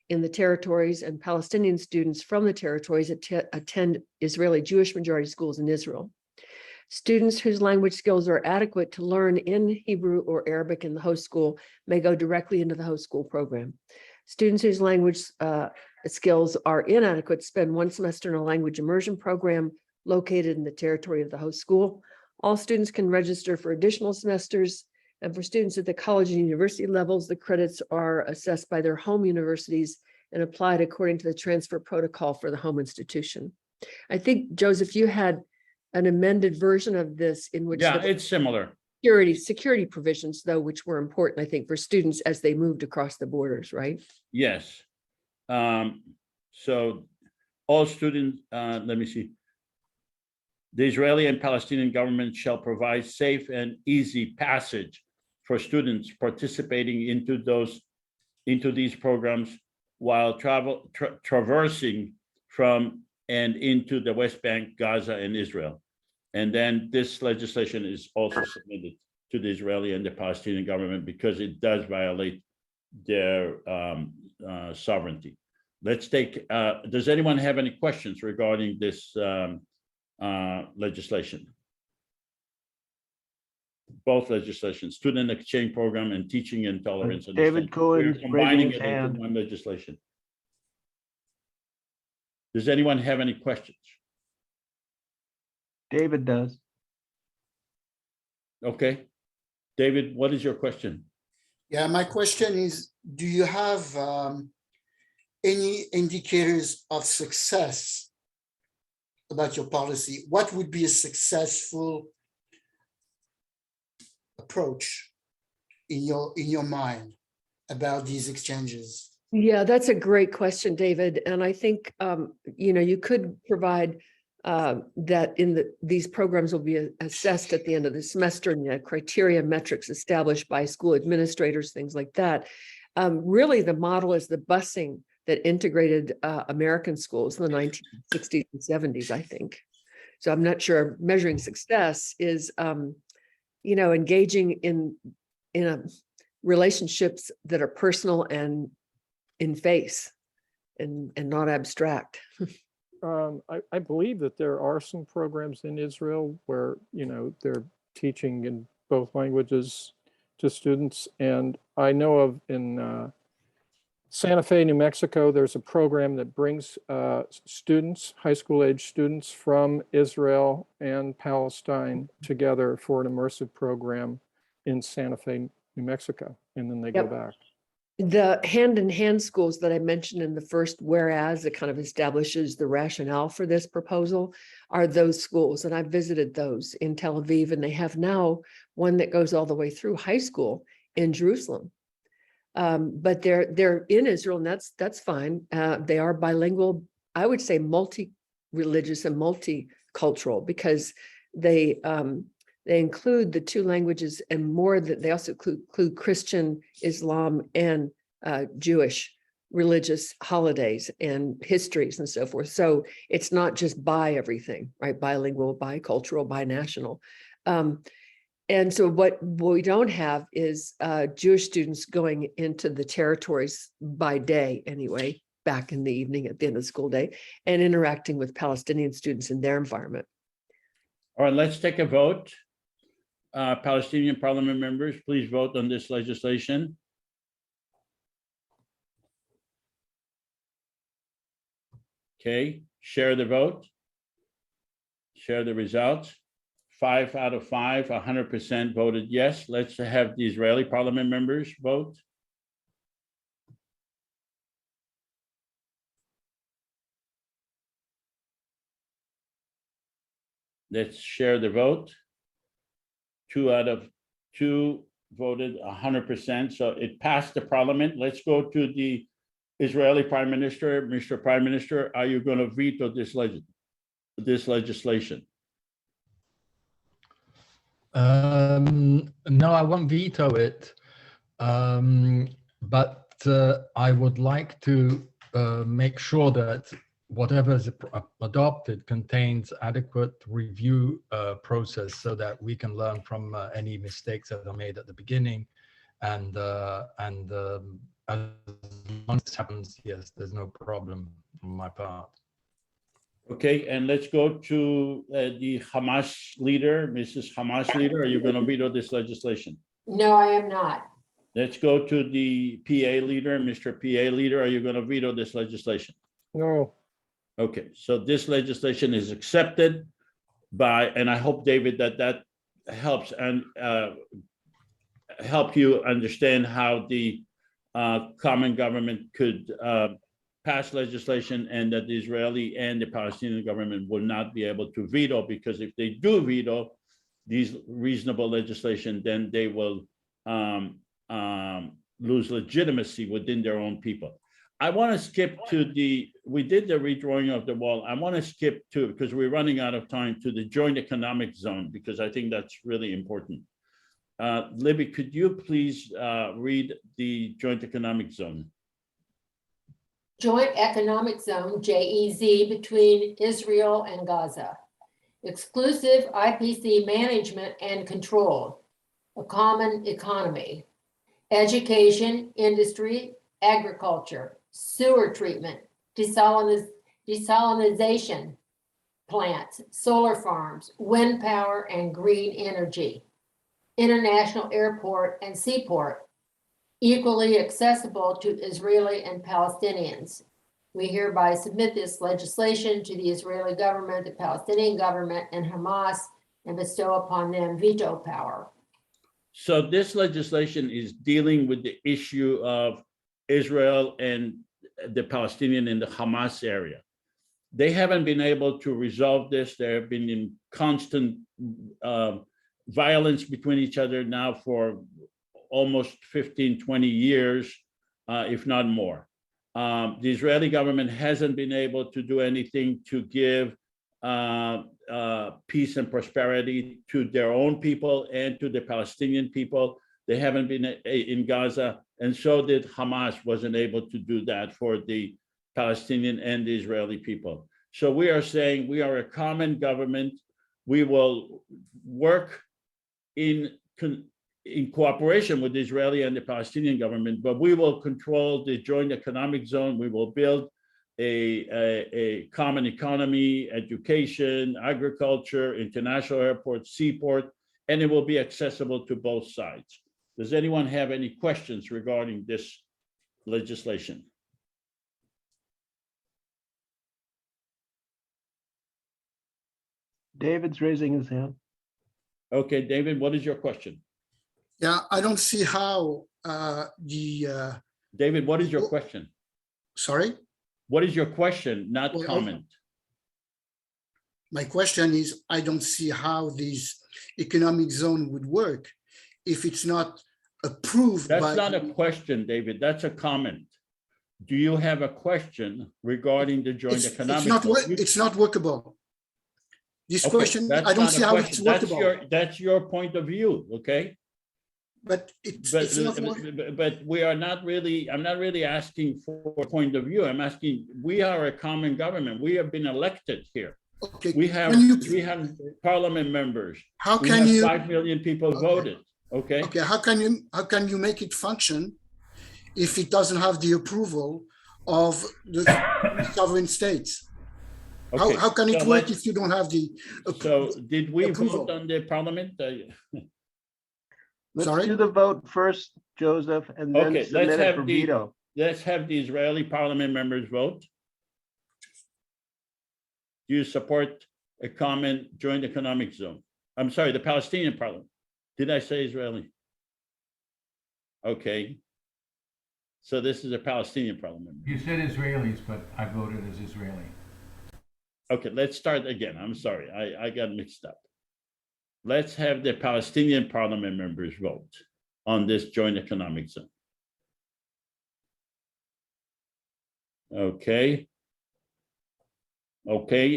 in the territories, and Palestinian students from the territories attend Israeli Jewish majority schools in Israel. Students whose language skills are adequate to learn in Hebrew or Arabic in the host school may go directly into the host school program. Students whose language skills are inadequate spend one semester in a language immersion program located in the territory of the host school. All students can register for additional semesters, and for students at the college and university levels, the credits are assessed by their home universities and applied according to the transfer protocol for the home institution. I think, Joseph, you had an amended version of this in which Yeah, it's similar. security provisions, though, which were important, I think, for students as they moved across the borders, right? Yes. So all students, let me see. The Israeli and Palestinian government shall provide safe and easy passage for students participating into these programs while traversing from and into the West Bank, Gaza, and Israel. And then this legislation is also submitted to the Israeli and the Palestinian government because it does violate their sovereignty. Let's take, does anyone have any questions regarding this legislation? Both legislations, student exchange program and teaching intolerance. and David Cohen's we're combining raising it his into hand. one legislation. Does anyone have any questions? David does. Okay. David, what is your question? Yeah, my question is, do you have any indicators of success about your policy? What would be a successful approach in your mind about these exchanges? Yeah, that's a great question, David. And I think, you could provide that these programs will be assessed at the end of the semester, and the criteria metrics established by school administrators, things like that. Really, the model is the busing that integrated American schools in the 1960s and 70s, I think. So I'm not sure measuring success is, engaging in relationships that are personal and in face and not abstract. I believe that there are some programs in Israel where, they're teaching in both languages to students. And I know of in Santa Fe, New Mexico, there's a program that brings students, high school age students from Israel and Palestine together for an immersive program in Santa Fe, New Mexico, and then they go Yep. back. The hand-in-hand schools that I mentioned in the first whereas, it kind of establishes the rationale for this proposal, are those schools. And I've visited those in Tel Aviv, and they have now one that goes all the way through high school in Jerusalem. But they're in Israel, and that's fine. They are bilingual, I would say multi-religious and multicultural cultural because they include the two languages and more that they also include Christian, Islam, and Jewish religious holidays and histories and so forth. So it's not just bi everything, right? Bilingual, bicultural, binational. And so what we don't have is Jewish students going into the territories by day anyway, back in the evening at the end of the school day, and interacting with Palestinian students in their environment. All right, let's take a vote. Palestinian parliament members, please vote on this legislation. Okay, share the vote. Share the results. 5 out of 5, 100% voted yes. Let's have the Israeli parliament members vote. Let's share the vote. 2 out of 2 voted 100%, so it passed the parliament. Let's go to the Israeli Prime Minister. Mr. Prime Minister, are you going to veto this legislation? No, I won't veto it, but I would like to make sure that whatever is adopted contains adequate review process so that we can learn from any mistakes that are made at the beginning. And as long as this happens, yes, there's no problem on my part. Okay, and let's go to the Hamas leader, Mrs. Hamas leader. Are you going to veto this legislation? No, I am not. Let's go to the PA leader, Mr. PA leader. Are you going to veto this legislation? No. Okay, so this legislation is accepted by, and I hope, David, that helps and help you understand how the common government could pass legislation, and that the Israeli and the Palestinian government will not be able to veto, because if they do veto these reasonable legislation, then they will lose legitimacy within their own people. I want to skip to we did the redrawing of the wall. I want to skip to, because we're running out of time, to the joint economic zone, because I think that's really important. Libby, could you please read the joint economic zone? Joint Economic Zone, JEZ, between Israel and Gaza. Exclusive IPC management and control. A common economy. Education, industry, agriculture, sewer treatment, desalinization plants, solar farms, wind power, and green energy. International airport and seaport. Equally accessible to Israeli and Palestinians. We hereby submit this legislation to the Israeli government, the Palestinian government, and Hamas, and bestow upon them veto power. So this legislation is dealing with the issue of Israel and the Palestinian in the Hamas area. They haven't been able to resolve this. They have been in constant violence between each other now for almost 15, 20 years, if not more. The Israeli government hasn't been able to do anything to give peace and prosperity to their own people and to the Palestinian people. They haven't been in Gaza, and so did Hamas wasn't able to do that for the Palestinian and the Israeli people. So we are saying we are a common government. We will work in cooperation with the Israeli and the Palestinian government, but we will control the joint economic zone. We will build a common economy, education, agriculture, international airport, seaport, and it will be accessible to both sides. Does anyone have any questions regarding this legislation? David's raising his hand. Okay, David, what is your question? Yeah, I don't see how David, what is your question? sorry, What is your question, not Well, comment? my question is, I don't see how this economic zone would work if it's not approved by. That's not a question, David. That's a comment. Do you have a question regarding the joint economic? It's not workable. This Okay, question, that's I don't not see a how question. it's workable, That's your point of view, okay? but it's not. But we are not really, I'm not really asking for a point of view. I'm asking, we are a common government. We have been elected here. Okay, We have parliament members. how We can have you, 5 million people Okay. voted, okay? okay, how can you make it function if it doesn't have the approval of the sovereign states? Okay, How can it so work let's- if you don't have the? So did we Approval. vote on the parliament? Let's Sorry? do the vote first, Joseph, and then Okay, let's submit it have for the- veto. Let's have the Israeli parliament members vote. Do you support a common joint economic zone? I'm sorry, the Palestinian parliament. Did I say Israeli? Okay. So this is a Palestinian parliament. You said Israelis, but I voted as Israeli. Okay, let's start again. I'm sorry, I got mixed up. Let's have the Palestinian parliament members vote on this joint economic zone. Okay. Okay,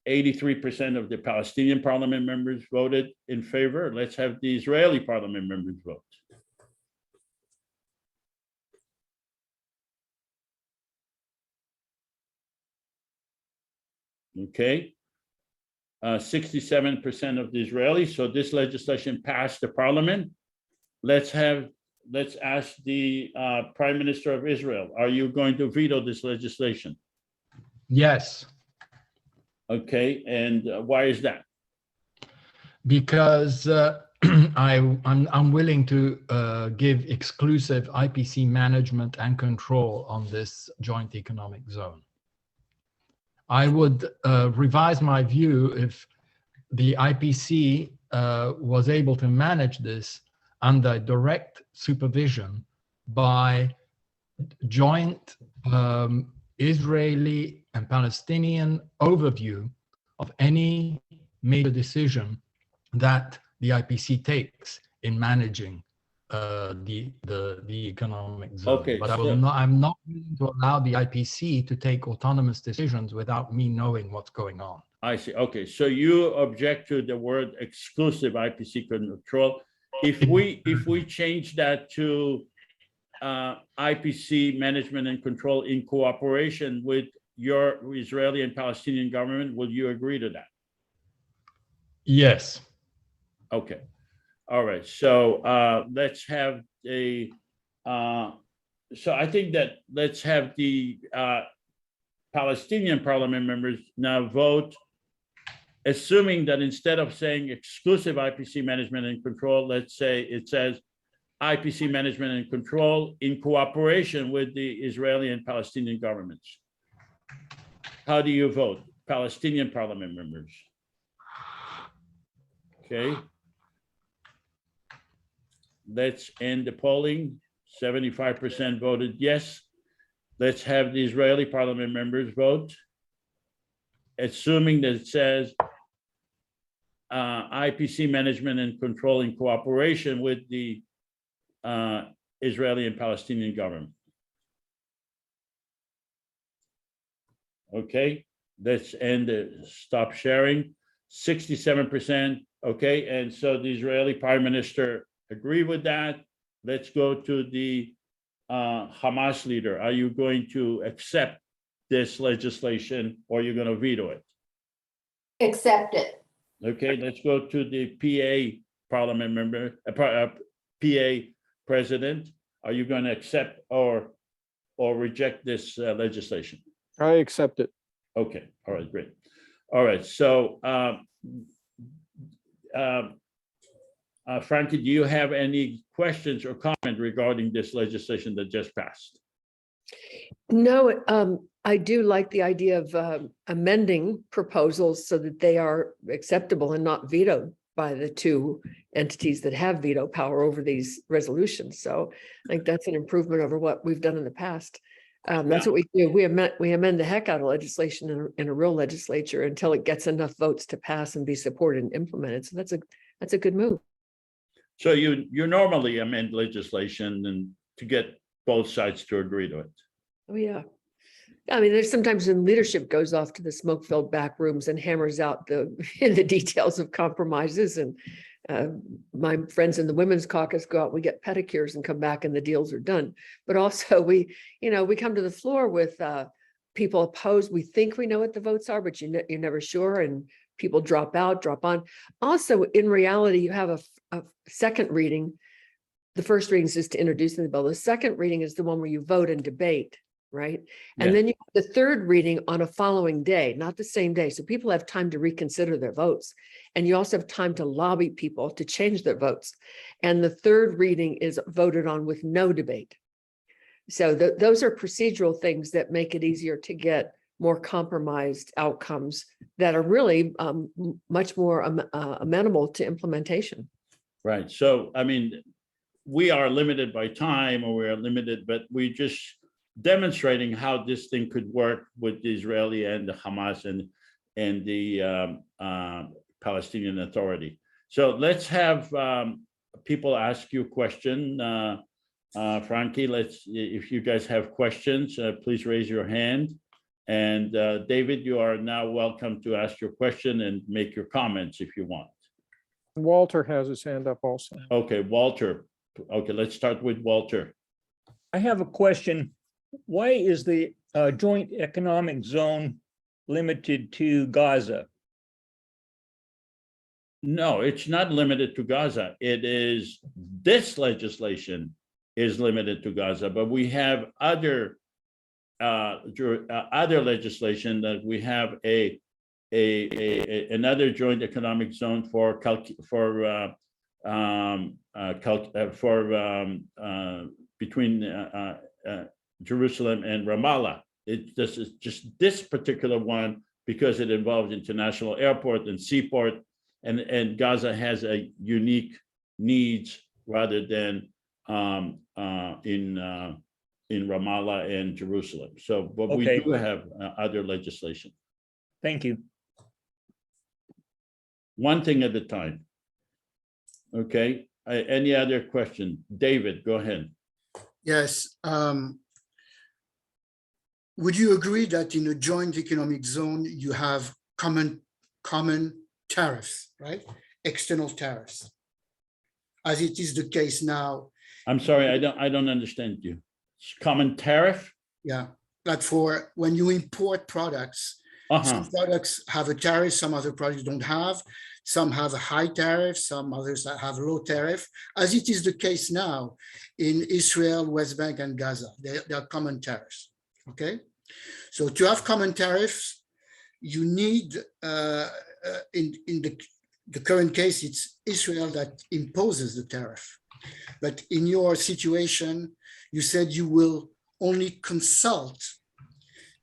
83% of the Palestinian parliament members voted in favor. Let's have the Israeli parliament members vote. Okay. 67% of the Israelis. So this legislation passed the parliament. Let's ask the Prime Minister of Israel, are you going to veto this legislation? Yes, Okay, and why is that? because I'm willing to give exclusive IPC management and control on this joint economic zone. I would revise my view if the IPC was able to manage this under direct supervision by joint Israeli and Palestinian overview of any major decision that the IPC takes in managing the economic zone. Okay, But so- I'm not willing to allow the IPC to take autonomous decisions without me knowing what's going on. I see. Okay, so you object to the word exclusive IPC control. If we change that to IPC management and control in cooperation with your Israeli and Palestinian government, will you agree to that? Yes. Okay. All right. So let's have a. So I think that let's have the Palestinian parliament members now vote, assuming that instead of saying exclusive IPC management and control, let's say it says IPC management and control in cooperation with the Israeli and Palestinian governments. How do you vote? Palestinian parliament members. Okay. Let's end the polling. 75% voted yes. Let's have the Israeli parliament members vote. Assuming that it says IPC management and control in cooperation with the Israeli and Palestinian government. Okay, let's end the stop sharing. 67%. Okay, and so the Israeli Prime Minister agree with that. Let's go to the Hamas leader. Are you going to accept this legislation or you're going to veto it? Accept it. Okay, let's go to the PA parliament member, PA president. Are you going to accept or reject this legislation? I accept it. Okay, all right, great. All right, so Frankie, do you have any questions or comment regarding this legislation that just passed? No, I do like the idea of amending proposals so that they are acceptable and not vetoed by the two entities that have veto power over these resolutions. So I think that's an improvement over what we've done in the past. That's what we do. We amend the heck out of legislation in a real legislature until it gets enough votes to pass and be supported and implemented. So that's a good move. So you normally amend legislation and to get both sides to agree to it. Oh, yeah. I mean, there's sometimes when leadership goes off to the smoke-filled back rooms and hammers out the details of compromises, and my friends in the women's caucus go out, we get pedicures and come back and the deals are done. But also we come to the floor with people opposed. We think we know what the votes are, but you're never sure, and people drop out, drop on. Also, in reality, you have a second reading. The first reading is just to introduce the bill. The second reading is the one where you vote and debate, right? And Yeah. then you have the third reading on a following day, not the same day. So people have time to reconsider their votes. And you also have time to lobby people to change their votes. And the third reading is voted on with no debate. So those are procedural things that make it easier to get more compromised outcomes that are really much more amenable to implementation. Right. So, I mean, we are limited by time, or we are limited, but we just demonstrating how this thing could work with the Israeli and the Hamas and the Palestinian Authority. So let's have people ask you a question. Frankie, if you guys have questions, please raise your hand. And David, you are now welcome to ask your question and make your comments if you want. Walter has his hand up also. Okay, Walter. Okay, let's start with Walter. I have a question. Why is the joint economic zone limited to Gaza? No, it's not limited to Gaza. It is, this legislation is limited to Gaza, but we have other legislation that we have another joint economic zone for between Jerusalem and Ramallah. This is just this particular one because it involves international airport and seaport, and Gaza has a unique needs rather than in Ramallah and Jerusalem. So, but Okay. we do have other legislation. Thank you. One thing at a time. Okay, any other question? David, go ahead. Yes. Would you agree that in a joint economic zone, you have common tariffs, right? External tariffs, as it is the case now. I'm sorry, I don't understand you. Common tariff? Yeah, like for when you import products, some products have a tariff, some other products don't have. Some have a high tariff, some others that have low tariff, as it is the case now in Israel, West Bank, and Gaza. They are common tariffs, okay? So to have common tariffs, you need, in the current case, it's Israel that imposes the tariff. But in your situation, you said you will only consult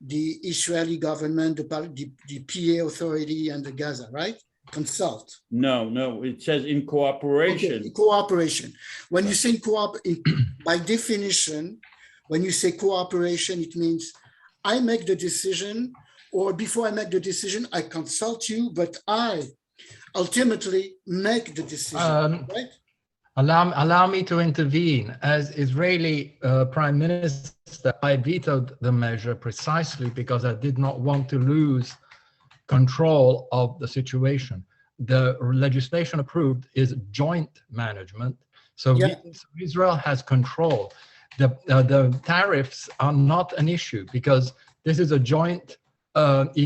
the Israeli government, the PA authority, and the Gaza, right? Consult. No, it says in cooperation. Okay, cooperation. When you say by definition, when you say cooperation, it means I make the decision, or before I make the decision, I consult you, but I ultimately make the decision, right? Allow me to intervene. As Israeli Prime Minister, I vetoed the measure precisely because I did not want to lose control of the situation. The legislation approved is joint management, so Yeah. Israel has control. The tariffs are not an issue because this is a joint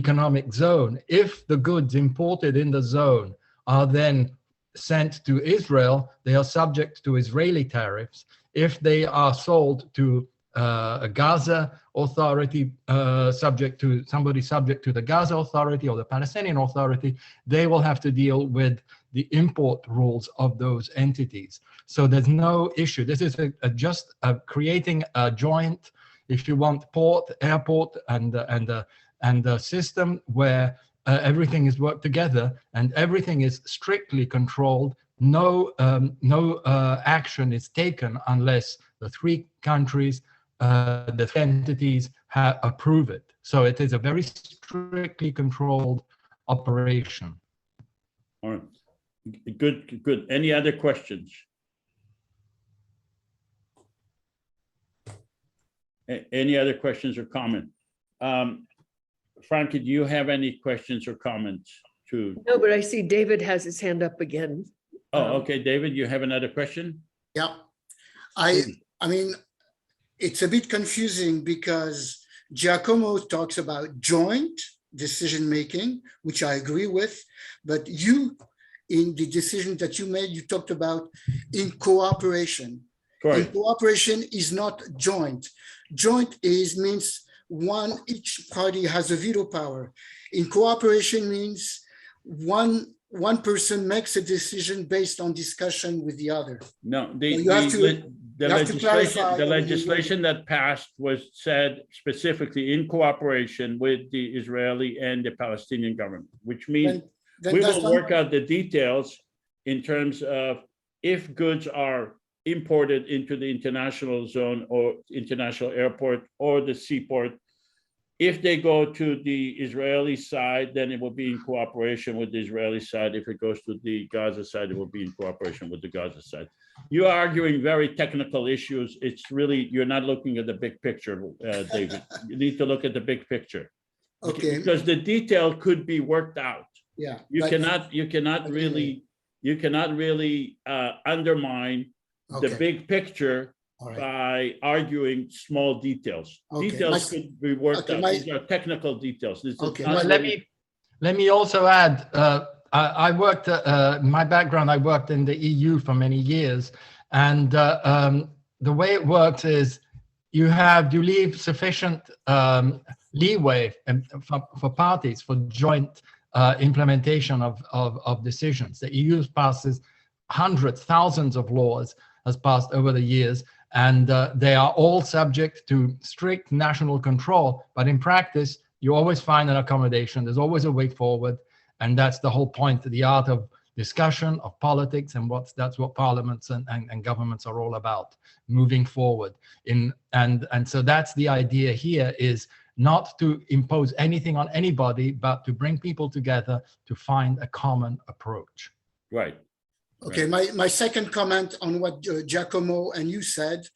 economic zone. If the goods imported in the zone are then sent to Israel, they are subject to Israeli tariffs. If they are sold to a Gaza authority, subject to the Gaza authority or the Palestinian authority, they will have to deal with the import rules of those entities. So there's no issue. This is just creating a joint, if you want, port, airport, and a system where everything is worked together and everything is strictly controlled. No action is taken unless the three countries, the three entities approve it. So it is a very strictly controlled operation. All right, good. Any other questions? Any other questions or comments? Frankie, do you have any questions or comments to? No, but I see David has his hand up again. Oh, okay, David, you have another question? Yeah, I mean, it's a bit confusing because Giacomo talks about joint decision-making, which I agree with, but you, in the decision that you made, you talked about in cooperation. Correct. In cooperation is not joint. Joint means each party has a veto power. In cooperation means one person makes a decision based on discussion with the other. No, the legislation that passed was said specifically in cooperation with the Israeli and the Palestinian government, which means we will work out the details in terms of if goods are imported into the international zone or international airport or the seaport. If they go to the Israeli side, then it will be in cooperation with the Israeli side. If it goes to the Gaza side, it will be in cooperation with the Gaza side. You're arguing very technical issues. It's really, you're not looking at the big picture, David. You need to look at the big picture. Okay. Because the detail could be worked out. Yeah. You cannot really undermine the big picture by arguing small details. Details could be worked out. These are technical details. Let me also add, I worked, my background, I worked in the EU for many years. And the way it works is you leave sufficient leeway for parties for joint implementation of decisions. The EU passes hundreds, thousands of laws, has passed over the years, and they are all subject to strict national control. But in practice, you always find an accommodation. There's always a way forward. And that's the whole point, the art of discussion, of politics, and that's what parliaments and governments are all about, moving forward. And so that's the idea here, is not to impose anything on anybody, but to bring people together to find a common approach. Right. Okay, my second comment on what Giacomo and you said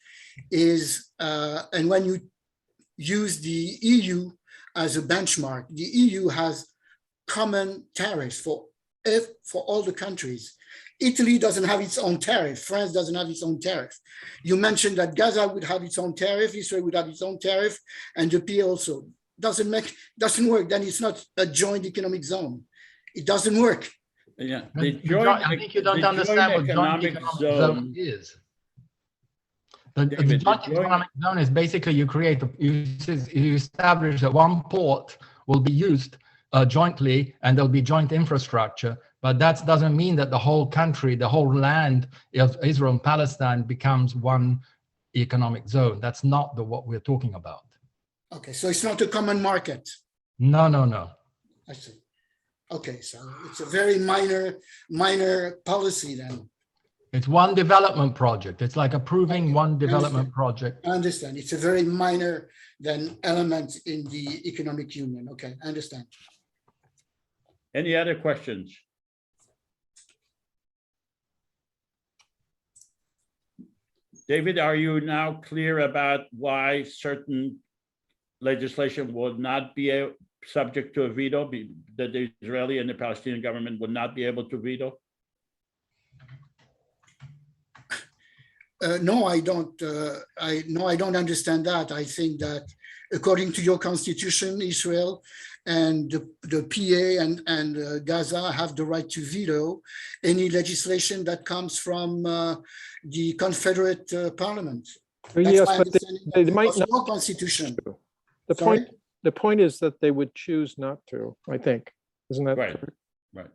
is, and when you use the EU as a benchmark, the EU has common tariffs for all the countries. Italy doesn't have its own tariff. France doesn't have its own tariff. You mentioned that Gaza would have its own tariff, Israel would have its own tariff, and the PA also. Doesn't work. Then it's not a joint economic zone. It doesn't work. Yeah, I think you don't understand what joint economic zone is. The joint economic zone is basically you establish that one port will be used jointly, and there'll be joint infrastructure. But that doesn't mean that the whole country, the whole land of Israel and Palestine becomes one economic zone. That's not what we're talking about. Okay, so it's not a common market. No. I see. Okay, so it's a very minor policy then. It's one development project. It's like approving one development project. I understand. It's a very minor then element in the economic union. Okay, I understand. Any other questions? David, are you now clear about why certain legislation will not be subject to a veto, that the Israeli and the Palestinian government would not be able to veto? No, I don't. I don't understand that. I think that according to your constitution, Israel and the PA and Gaza have the right to veto any legislation that comes from the Confederate Parliament. Yes, but they might not. No constitution. The point is that they would choose not to, I think. Isn't that right? true? Right.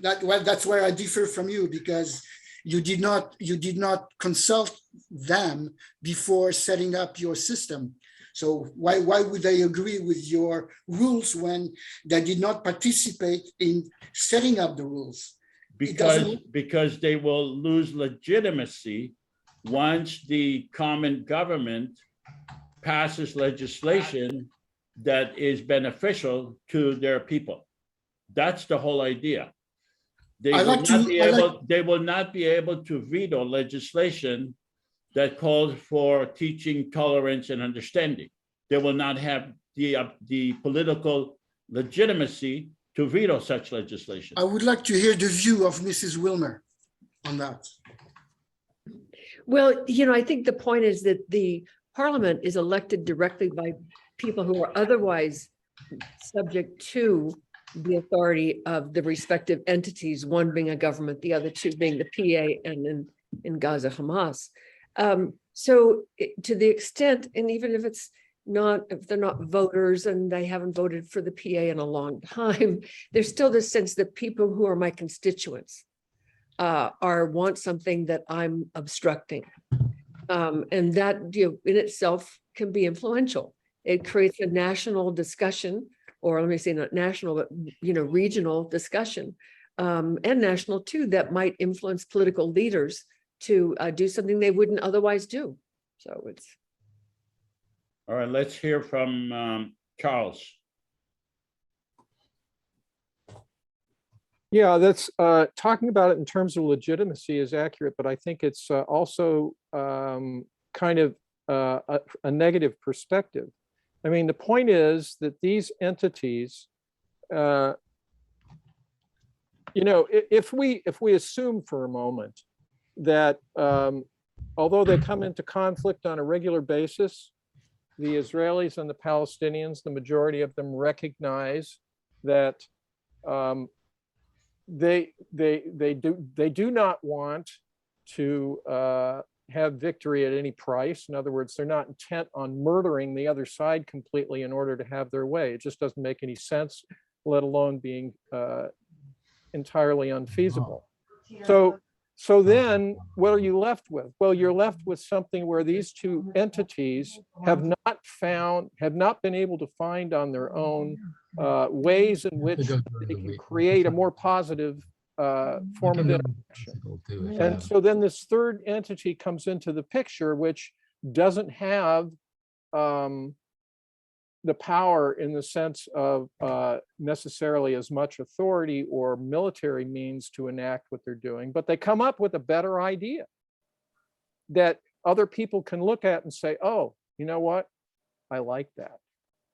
That's where I differ from you, because you did not consult them before setting up your system. So why would they agree with your rules when they did not participate in setting up the rules? Because they will lose legitimacy once the common government passes legislation that is beneficial to their people. That's the whole idea. They will not be able to veto legislation that calls for teaching tolerance and understanding. They will not have the political legitimacy to veto such legislation. I would like to hear the view of Mrs. Wilmer on that. Well, you know, I think the point is that the parliament is elected directly by people who are otherwise subject to the authority of the respective entities, one being a government, the other two being the PA and in Gaza, Hamas. So to the extent, and even if it's not, if they're not voters and they haven't voted for the PA in a long time, there's still this sense that people who are my constituents want something that I'm obstructing. And that, you know, in itself can be influential. It creates a national discussion, or let me say not national, but, you know, regional discussion, and national too, that might influence political leaders to do something they wouldn't otherwise do. So it's. All right, let's hear from Charles. Yeah, that's talking about it in terms of legitimacy is accurate, but I think it's also kind of a negative perspective. I mean, the point is that these entities, you know, if we assume for a moment that although they come into conflict on a regular basis, the Israelis and the Palestinians, the majority of them recognize that they do not want to have victory at any price. In other words, they're not intent on murdering the other side completely in order to have their way. It just doesn't make any sense, let alone being entirely unfeasible. So then what are you left with? Well, you're left with something where these two entities have not been able to find on their own ways in which they can create a more positive form of interaction. And so then this third entity comes into the picture, which doesn't have the power in the sense of necessarily as much authority or military means to enact what they're doing, but they come up with a better idea that other people can look at and say, oh, you know what? I like that.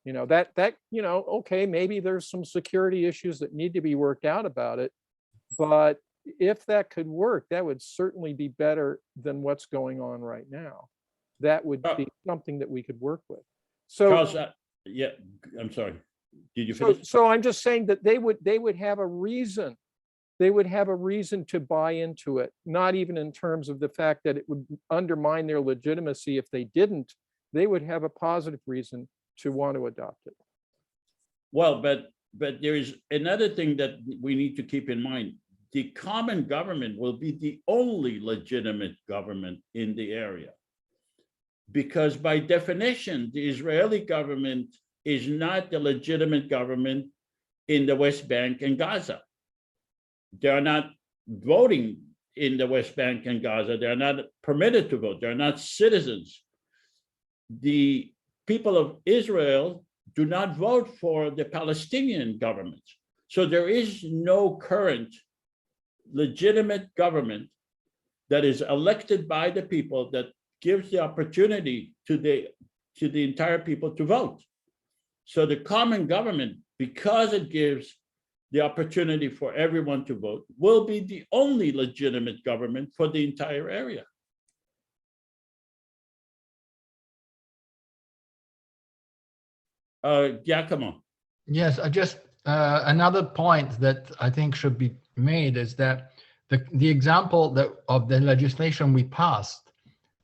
You know, that, you know, okay, maybe there's some security issues that need to be worked out about it, but if that could work, that would certainly be better than what's going on right now. That would be something that we could work with. So, Charles, yeah, I'm sorry. Did you finish? So I'm just saying that they would have a reason. They would have a reason to buy into it, not even in terms of the fact that it would undermine their legitimacy if they didn't. They would have a positive reason to want to adopt it. Well, but there is another thing that we need to keep in mind. The common government will be the only legitimate government in the area. Because by definition, the Israeli government is not the legitimate government in the West Bank and Gaza. They are not voting in the West Bank and Gaza. They are not permitted to vote. They're not citizens. The people of Israel do not vote for the Palestinian government. So there is no current legitimate government that is elected by the people that gives the opportunity to the entire people to vote. So the common government, because it gives the opportunity for everyone to vote, will be the only legitimate government for the entire area. Giacomo. Yes, I just another point that I think should be made is that the example of the legislation we passed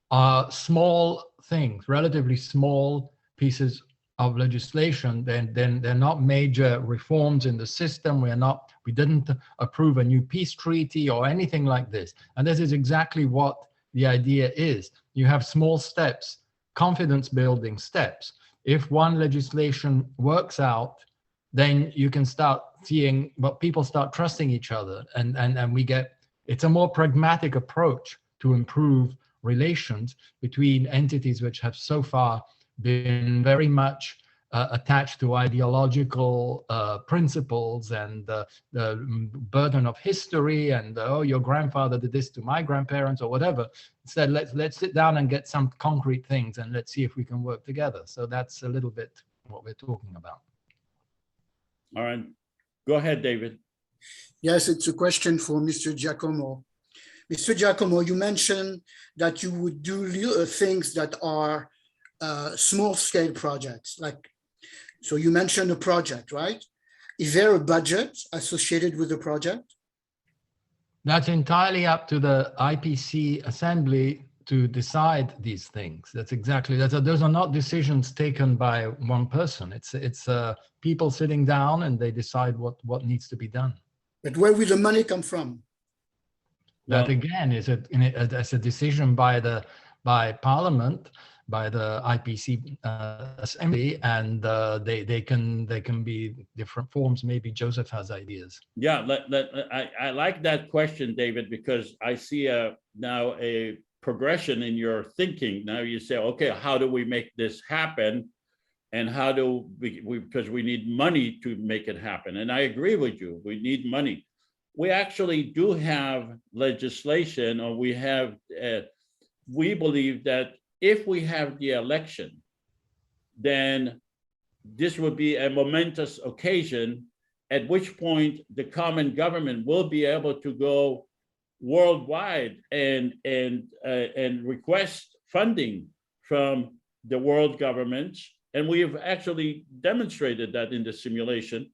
are small things, relatively small pieces of legislation. Then they're not major reforms in the system. We didn't approve a new peace treaty or anything like this. And this is exactly what the idea is. You have small steps, confidence building steps. If one legislation works out, then you can start seeing, but people start trusting each other, and we get, it's a more pragmatic approach to improve relations between entities which have so far been very much attached to ideological principles and the burden of history and oh, your grandfather did this to my grandparents or whatever. Instead, let's sit down and get some concrete things and let's see if we can work together. So that's a little bit what we're talking about. All right, go ahead, David. Yes, it's a question for Mr. Giacomo. Mr. Giacomo, you mentioned that you would do things that are small-scale projects. So you mentioned a project, right? Is there a budget associated with the project? That's entirely up to the IPC assembly to decide these things. That's exactly, those are not decisions taken by one person. It's people sitting down and they decide what needs to be done. But where will the money come from? That Well, again is a decision by Parliament, by the IPC assembly, and they can be different forms. Maybe Joseph has ideas. yeah, I like that question, David, because I see now a progression in your thinking. Now you say, okay, how do we make this happen? And how do we because we need money to make it happen. And I agree with you, we need money. We actually do have legislation, or we believe that if we have the election, then this would be a momentous occasion, at which point the common government will be able to go worldwide and request funding from the world governments. And we have actually demonstrated that in the simulation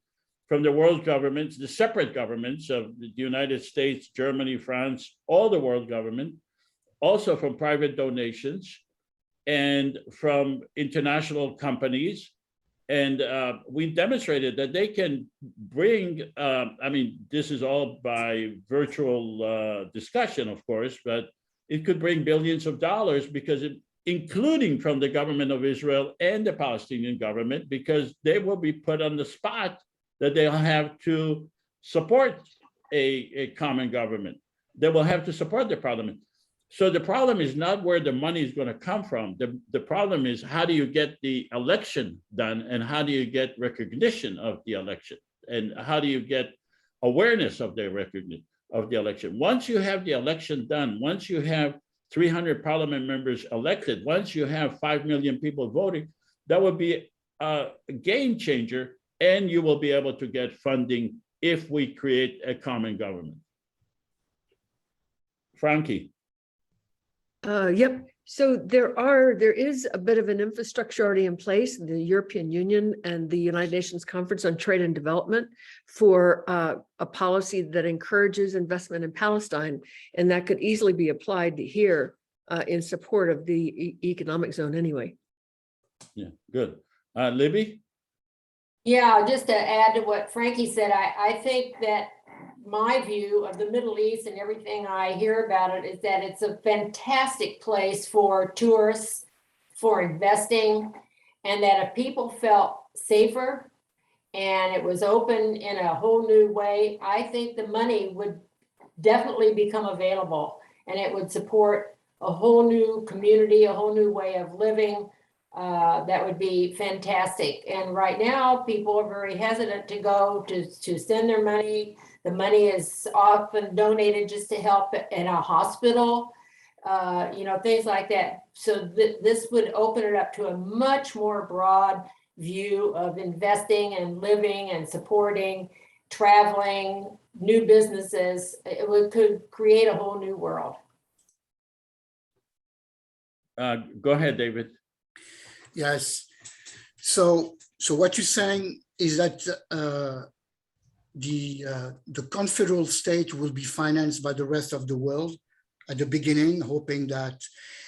from the world governments, the separate governments of the United States, Germany, France, all the world government, also from private donations and from international companies. And we demonstrated that they can bring, I mean, this is all by virtual discussion, of course, but it could bring billions of dollars because including from the government of Israel and the Palestinian government, because they will be put on the spot that they'll have to support a common government. They will have to support the parliament. So the problem is not where the money is going to come from. The problem is, how do you get the election done, and how do you get recognition of the election, and how do you get awareness of the recognition of the election? Once you have the election done, once you have 300 parliament members elected, once you have 5 million people voting, that would be a game changer, and you will be able to get funding if we create a common government. Frankie. Yep. So there is a bit of an infrastructure already in place, the European Union and the United Nations Conference on Trade and Development, for a policy that encourages investment in Palestine, and that could easily be applied here in support of the economic zone anyway. Yeah, good. Libby? Yeah, just to add to what Frankie said, I think that my view of the Middle East and everything I hear about it is that it's a fantastic place for tourists, for investing, and that if people felt safer and it was open in a whole new way, I think the money would definitely become available, and it would support a whole new community, a whole new way of living. That would be fantastic. And right now, people are very hesitant to go to send their money. The money is often donated just to help in a hospital, things like that. So this would open it up to a much more broad view of investing and living and supporting, traveling, new businesses. Could create a whole new world. Go ahead, David. Yes. So what you're saying is that the confederal state will be financed by the rest of the world at the beginning, hoping that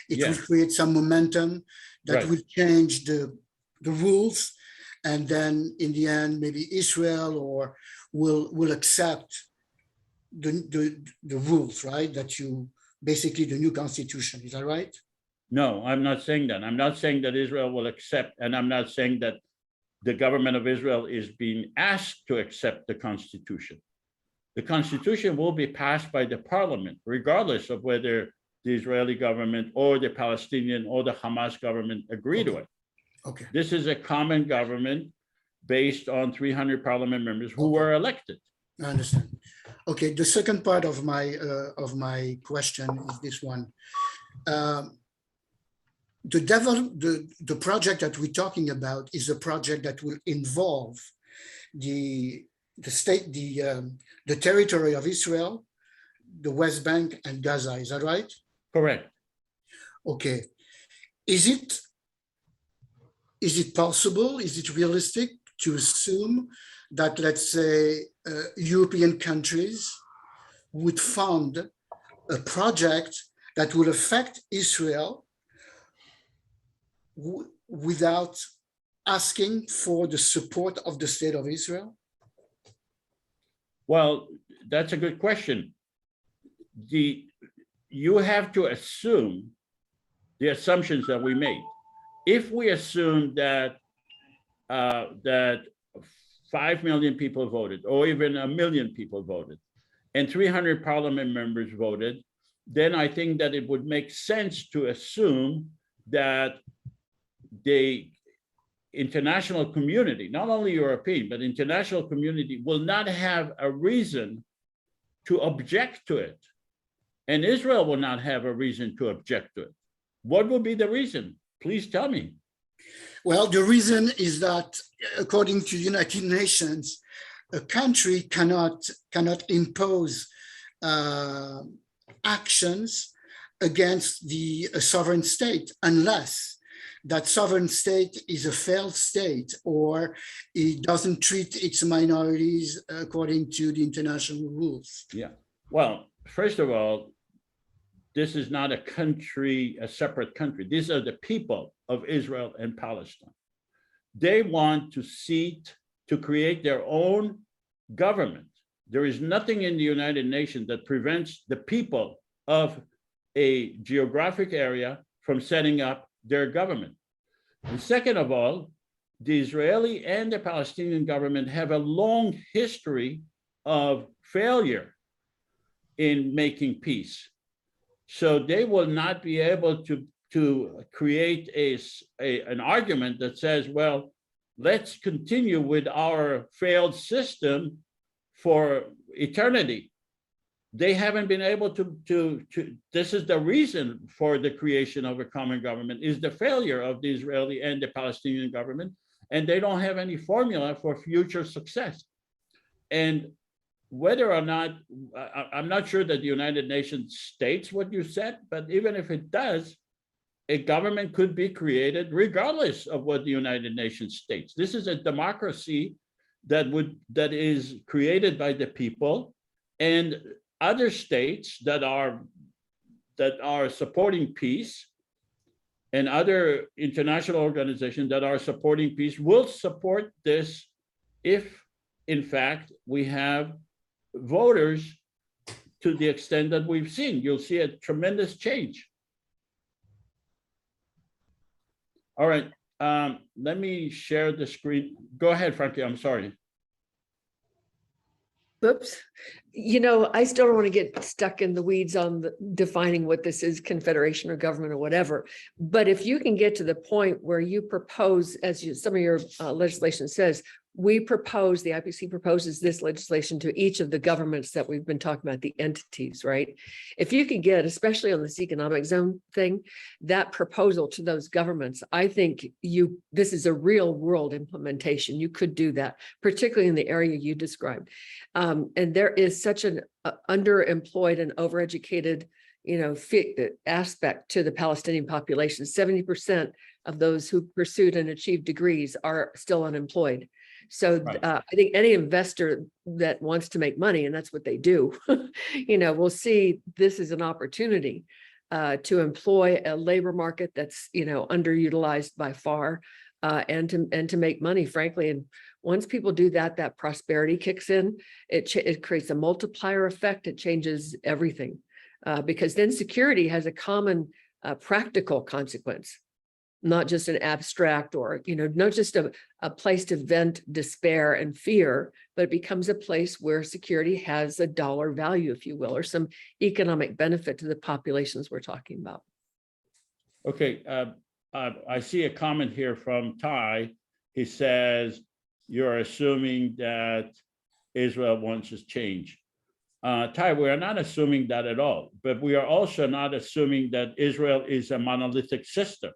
it will create some momentum that will change the rules, and then in the end, maybe Israel or will accept the rules, right? That you basically the new constitution. Is that right? No, I'm not saying that. I'm not saying that Israel will accept, and I'm not saying that the government of Israel is being asked to accept the Constitution. The Constitution will be passed by the parliament, regardless of whether the Israeli government or the Palestinian or the Hamas government agree to it. Okay. This is a common government based on 300 parliament members who were elected. I understand. Okay, the second part of my question is this one. the project that we're talking about is a project that will involve the territory of Israel, the West Bank, and Gaza. Is that right? Correct. Okay. Is it possible? Is it realistic to assume that, let's say, European countries would fund a project that would affect Israel without asking for the support of the state of Israel? Well, that's a good question. You have to assume the assumptions that we made. If we assume that 5 million people voted, or even 1 million people voted, and 300 parliament members voted, then I think that it would make sense to assume that the international community, not only European, but international community, will not have a reason to object to it. And Israel will not have a reason to object to it. What will be the reason? Please tell me. Well, the reason is that, according to the United Nations, a country cannot impose actions against the sovereign state unless that sovereign state is a failed state or it doesn't treat its minorities according to the international rules. Yeah. Well, first of all, this is not a country, a separate country. These are the people of Israel and Palestine. They want to create their own government. There is nothing in the United Nations that prevents the people of a geographic area from setting up their government. And second of all, the Israeli and the Palestinian government have a long history of failure in making peace. So they will not be able to create an argument that says, well, let's continue with our failed system for eternity. They haven't been able to this is the reason for the creation of a common government, is the failure of the Israeli and the Palestinian government, and they don't have any formula for future success. And whether or not, I'm not sure that the United Nations states what you said, but even if it does, a government could be created regardless of what the United Nations states. This is a democracy that is created by the people, and other states that are supporting peace and other international organizations that are supporting peace will support this if, in fact, we have voters to the extent that we've seen. You'll see a tremendous change. All right, let me share the screen. Go ahead, Frankie, I'm sorry. Oops. You know, I still don't want to get stuck in the weeds on defining what this is, confederation or government or whatever. But if you can get to the point where you propose, as some of your legislation says, we propose, the IPC proposes this legislation to each of the governments that we've been talking about, the entities, right? If you could get, especially on this economic zone thing, that proposal to those governments, I think this is a real world implementation. You could do that, particularly in the area you described. And there is such an underemployed and overeducated, aspect to the Palestinian population. 70% of those who pursued and achieved degrees are still unemployed. So Right. I think any investor that wants to make money, and that's what they do, will see this as an opportunity to employ a labor market that's, underutilized by far, and to make money, frankly. And once people do that, that prosperity kicks in. It creates a multiplier effect. It changes everything, because then security has a common practical consequence. Not just an abstract or, not just a place to vent despair and fear, but it becomes a place where security has a dollar value, if you will, or some economic benefit to the populations we're talking about. Okay, I see a comment here from Ty. He says, you're assuming that Israel wants to change. Ty, we are not assuming that at all, but we are also not assuming that Israel is a monolithic system.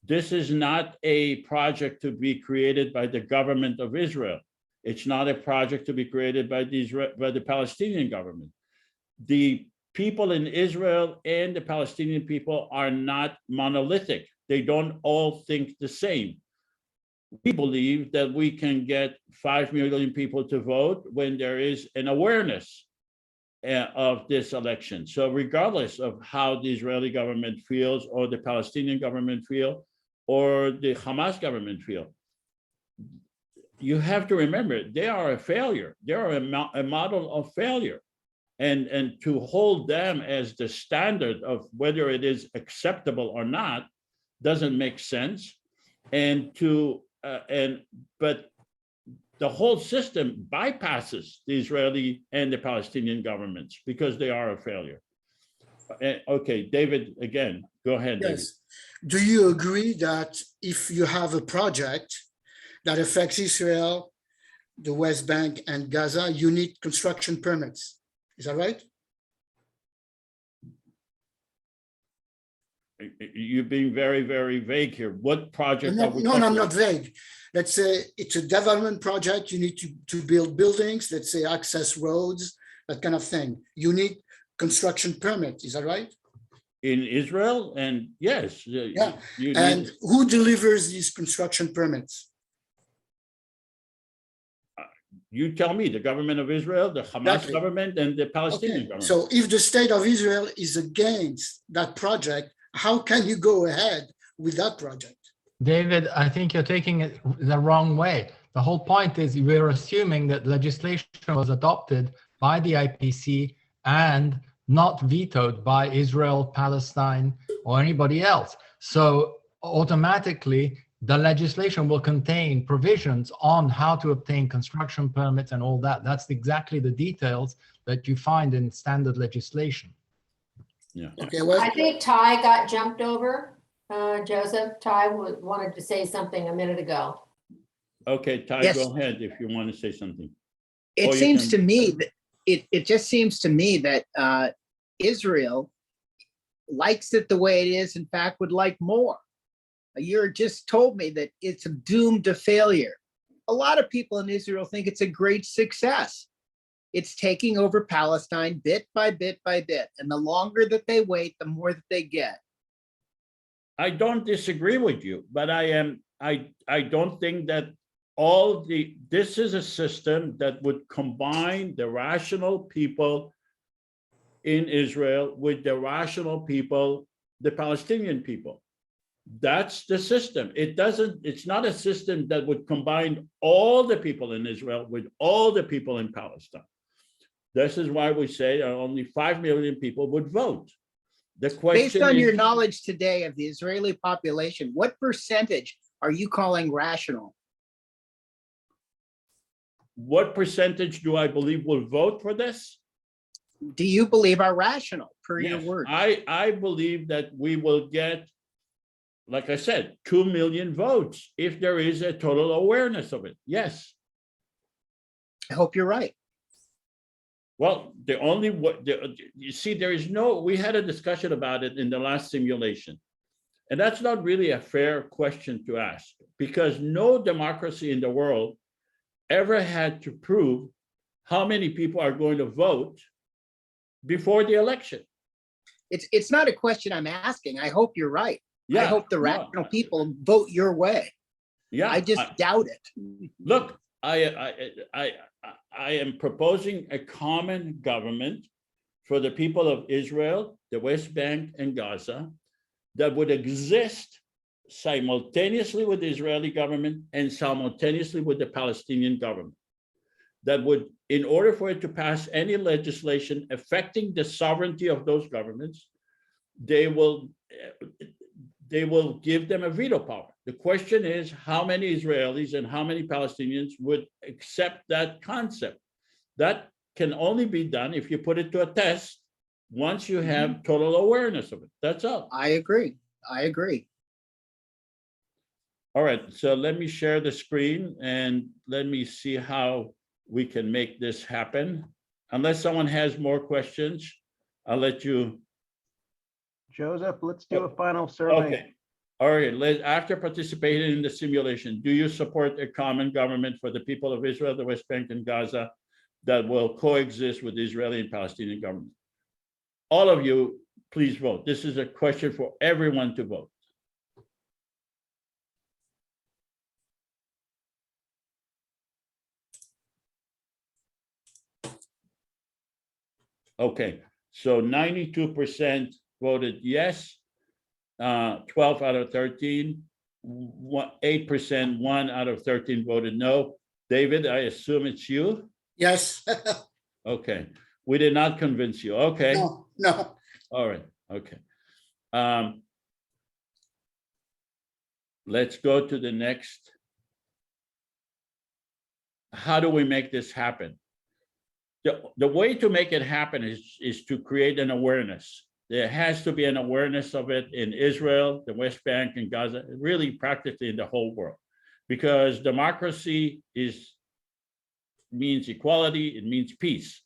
This is not a project to be created by the government of Israel. It's not a project to be created by the Palestinian government. The people in Israel and the Palestinian people are not monolithic. They don't all think the same. We believe that we can get 5 million people to vote when there is an awareness of this election. So regardless of how the Israeli government feels or the Palestinian government feel or the Hamas government feel, you have to remember they are a failure. They are a model of failure. And to hold them as the standard of whether it is acceptable or not doesn't make sense. But the whole system bypasses the Israeli and the Palestinian governments because they are a failure. Okay, David, again, go ahead. Yes. David. Do you agree that if you have a project that affects Israel, the West Bank, and Gaza, you need construction permits? Is that right? You're being very, very vague here. What project are we No, talking I'm about? not vague. Let's say it's a development project. You need to build buildings, let's say access roads, that kind of thing. You need construction permit. Is that right? In Israel, and yes. Yeah. You And need, who delivers these construction permits? you tell me, the government of Israel, the Hamas Exactly. government, and the Palestinian Okay. government. So if the state of Israel is against that project, how can you go ahead with that project? David, I think you're taking it the wrong way. The whole point is we're assuming that legislation was adopted by the IPC and not vetoed by Israel, Palestine, or anybody else. So automatically, the legislation will contain provisions on how to obtain construction permits and all that. That's exactly the details that you find in standard legislation. Yeah. Okay, well, I think Ty got jumped over. Joseph, Ty wanted to say something a minute ago. Okay, Ty, Yes. go ahead if you want to say something. It Or you seems can- to me that it just seems to me that Israel likes it the way it is, in fact, would like more. You just told me that it's doomed to failure. A lot of people in Israel think it's a great success. It's taking over Palestine bit by bit by bit. And the longer that they wait, the more that they get. I don't disagree with you, but I don't think that this is a system that would combine the rational people in Israel with the rational people, the Palestinian people. That's the system. It's not a system that would combine all the people in Israel with all the people in Palestine. This is why we say only 5 million people would vote. The question Based on is, your knowledge today of the Israeli population, what percentage are you calling rational? what percentage do I believe will vote for this? Do you believe are rational per your Yes, word? I believe that we will get, like I said, 2 million votes if there is a total awareness of it. Yes. I hope you're right. Well, you see, we had a discussion about it in the last simulation. And that's not really a fair question to ask because no democracy in the world ever had to prove how many people are going to vote before the election. It's not a question I'm asking. I hope you're right. Yeah, I hope the no, rational people vote your way. yeah. I just doubt it. Look, I am proposing a common government for the people of Israel, the West Bank, and Gaza that would exist simultaneously with the Israeli government and simultaneously with the Palestinian government. That would, in order for it to pass any legislation affecting the sovereignty of those governments, they will give them a veto power. The question is how many Israelis and how many Palestinians would accept that concept. That can only be done if you put it to a test once you have total awareness of it. That's all. I agree. I agree. All right, so let me share the screen and let me see how we can make this happen. Unless someone has more questions, I'll let you. Joseph, let's do a final survey. Okay. All right, after participating in the simulation, do you support a common government for the people of Israel, the West Bank, and Gaza that will coexist with the Israeli and Palestinian government? All of you, please vote. This is a question for everyone to vote. Okay, so 92% voted yes, 12 out of 13, 8%, 1 out of 13 voted no. David, I assume it's you? Yes. Okay, we did not convince you. Okay. No, no. All right, okay. Let's go to the next. How do we make this happen? The way to make it happen is to create an awareness. There has to be an awareness of it in Israel, the West Bank, and Gaza, really practically in the whole world. Because democracy means equality, it means peace.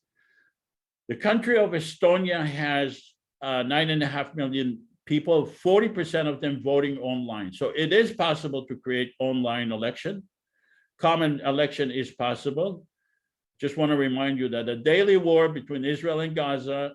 The country of Estonia has 9.5 million people, 40% of them voting online. So it is possible to create online election. Common election is possible. Just want to remind you that a daily war between Israel and Gaza,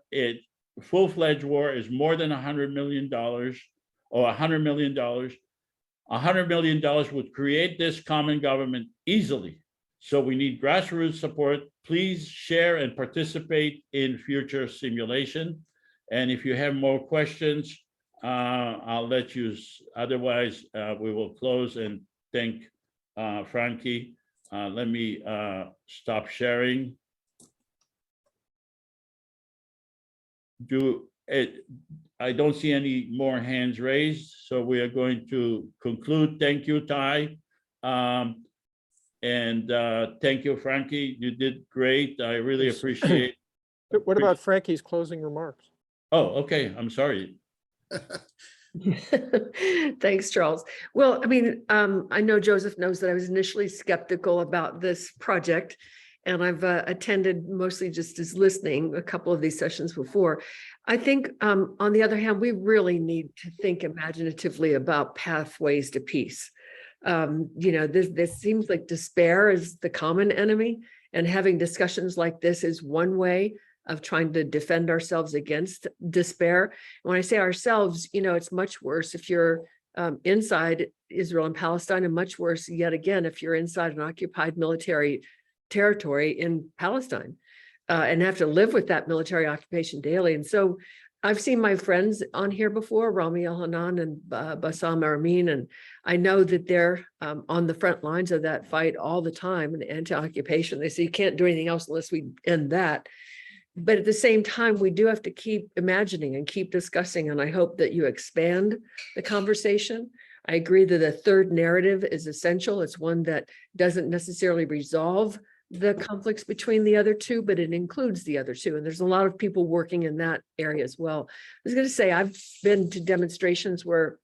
full-fledged war, is more than $100 million or $100 million. $100 million would create this common government easily. So we need grassroots support. Please share and participate in future simulation. And if you have more questions, I'll let you. Otherwise, we will close and thank FRANKE. Let me stop sharing. I don't see any more hands raised, so we are going to conclude. Thank you, Ty. And thank you, FRANKE. You did great. I really appreciate. What about Frankie's closing remarks? Oh, okay. I'm sorry. Thanks, Charles. Well, I mean, I know Joseph knows that I was initially skeptical about this project, and I've attended mostly just as listening a couple of these sessions before. I think, on the other hand, we really need to think imaginatively about pathways to peace. This seems like despair is the common enemy, and having discussions like this is one way of trying to defend ourselves against despair. When I say ourselves, it's much worse if you're inside Israel and Palestine, and much worse yet again if you're inside an occupied military territory in Palestine and have to live with that military occupation daily. And so I've seen my friends on here before, Rami El-Hanan and Bassam Aramin, and I know that they're on the front lines of that fight all the time in anti-occupation. They say you can't do anything else unless we end that. But at the same time, we do have to keep imagining and keep discussing, and I hope that you expand the conversation. I agree that a third narrative is essential. It's one that doesn't necessarily resolve the conflicts between the other two, but it includes the other two. And there's a lot of people working in that area as well. I was going to say, I've been to demonstrations where,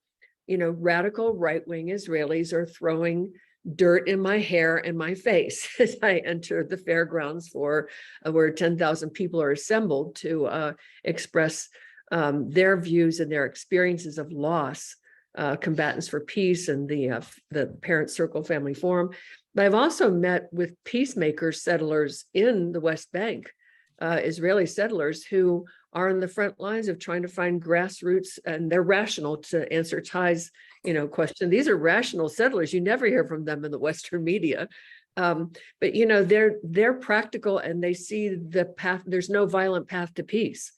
radical right-wing Israelis are throwing dirt in my hair and my face as I enter the fairgrounds where 10,000 people are assembled to express their views and their experiences of loss, Combatants for Peace and the Parent Circle Family Forum. But I've also met with peacemaker settlers in the West Bank, Israeli settlers who are on the front lines of trying to find grassroots, and they're rational, to answer Ty's question. These are rational settlers. You never hear from them in the Western media. But they're practical, and they see the path. There's no violent path to peace.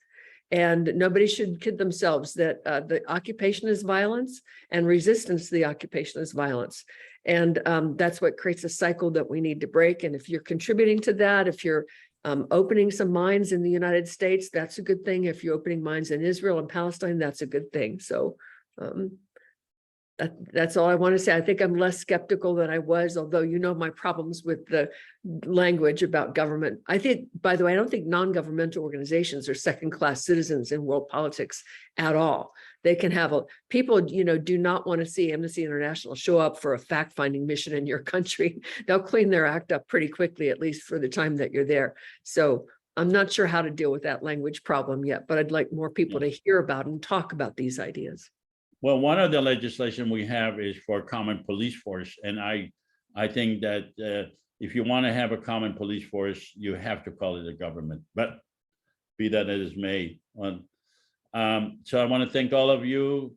And nobody should kid themselves that the occupation is violence, and resistance to the occupation is violence. And that's what creates a cycle that we need to break. And if you're contributing to that, if you're opening some minds in the United States, that's a good thing. If you're opening minds in Israel and Palestine, that's a good thing. So that's all I want to say. I think I'm less skeptical than I was, although my problems with the language about government. I think, by the way, I don't think non-governmental organizations are second-class citizens in world politics at all. They can have people, do not want to see Amnesty International show up for a fact-finding mission in your country. They'll clean their act up pretty quickly, at least for the time that you're there. So I'm not sure how to deal with that language problem yet, but I'd like more people to hear about and talk about these ideas. Well, one of the legislation we have is for common police force, and I think that if you want to have a common police force, you have to call it a government. But be that as it may, so I want to thank all of you.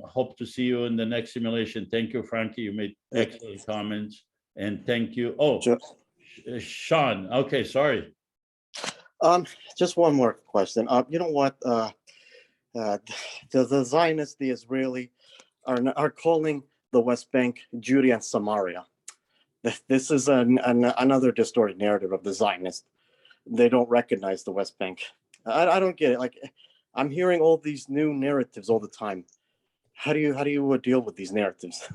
Hope to see you in the next simulation. Thank you, Frankie. You made excellent comments, and thank you. Oh, Sean. Okay, sorry. Just one more question. You know what? The Zionists, the Israeli, are calling the West Bank Judea and Samaria. This is another distorted narrative of the Zionists. They don't recognize the West Bank. I don't get it. Like, I'm hearing all these new narratives all the time. How do you deal with these narratives?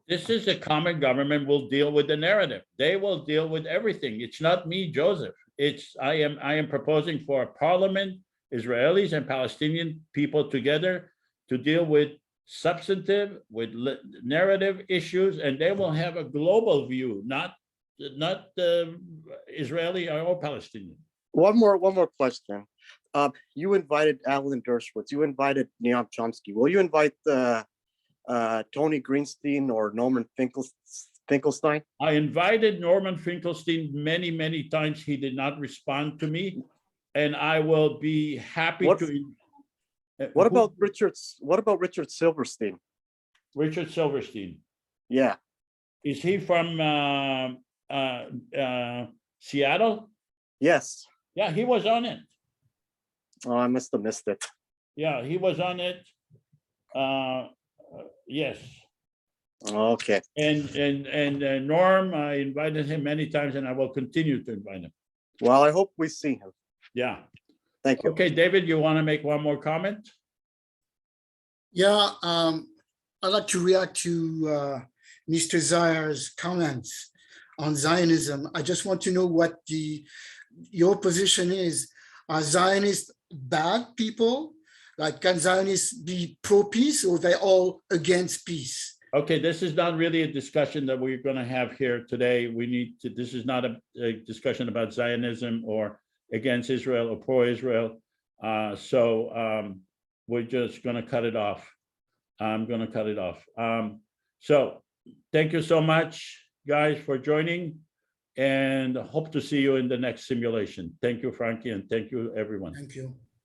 This is a common government will deal with the narrative. They will deal with everything. It's not me, Joseph. I am proposing for a parliament, Israelis and Palestinian people together to deal with substantive, with narrative issues, and they will have a global view, not Israeli or Palestinian. One more question. You invited Alan Dershowitz. You invited Noam Chomsky. Will you invite Tony Greenstein or Norman Finkelstein? I invited Norman Finkelstein many times. He did not respond to me, and I will be happy to. What about Richard Silverstein? Richard Silverstein. Yeah. Is he from Seattle? Yes. Yeah, he was on it. Oh, I must have missed it. Yeah, he was on it. Yes. Okay. And Norm, I invited him many times, and I will continue to invite him. Well, I hope we see him. Yeah. Thank you. Okay, David, you want to make one more comment? Yeah, I'd like to react to Mr. Zayar's comments on Zionism. I just want to know what your position is. Are Zionists bad people? Like, can Zionists be pro-peace, or they all against peace? Okay, this is not really a discussion that we're going to have here today. This is not a discussion about Zionism or against Israel or pro-Israel. So we're just going to cut it off. I'm going to cut it off. So thank you so much, guys, for joining, and hope to see you in the next simulation. Thank you, Frankie, and thank you, everyone. Thank you.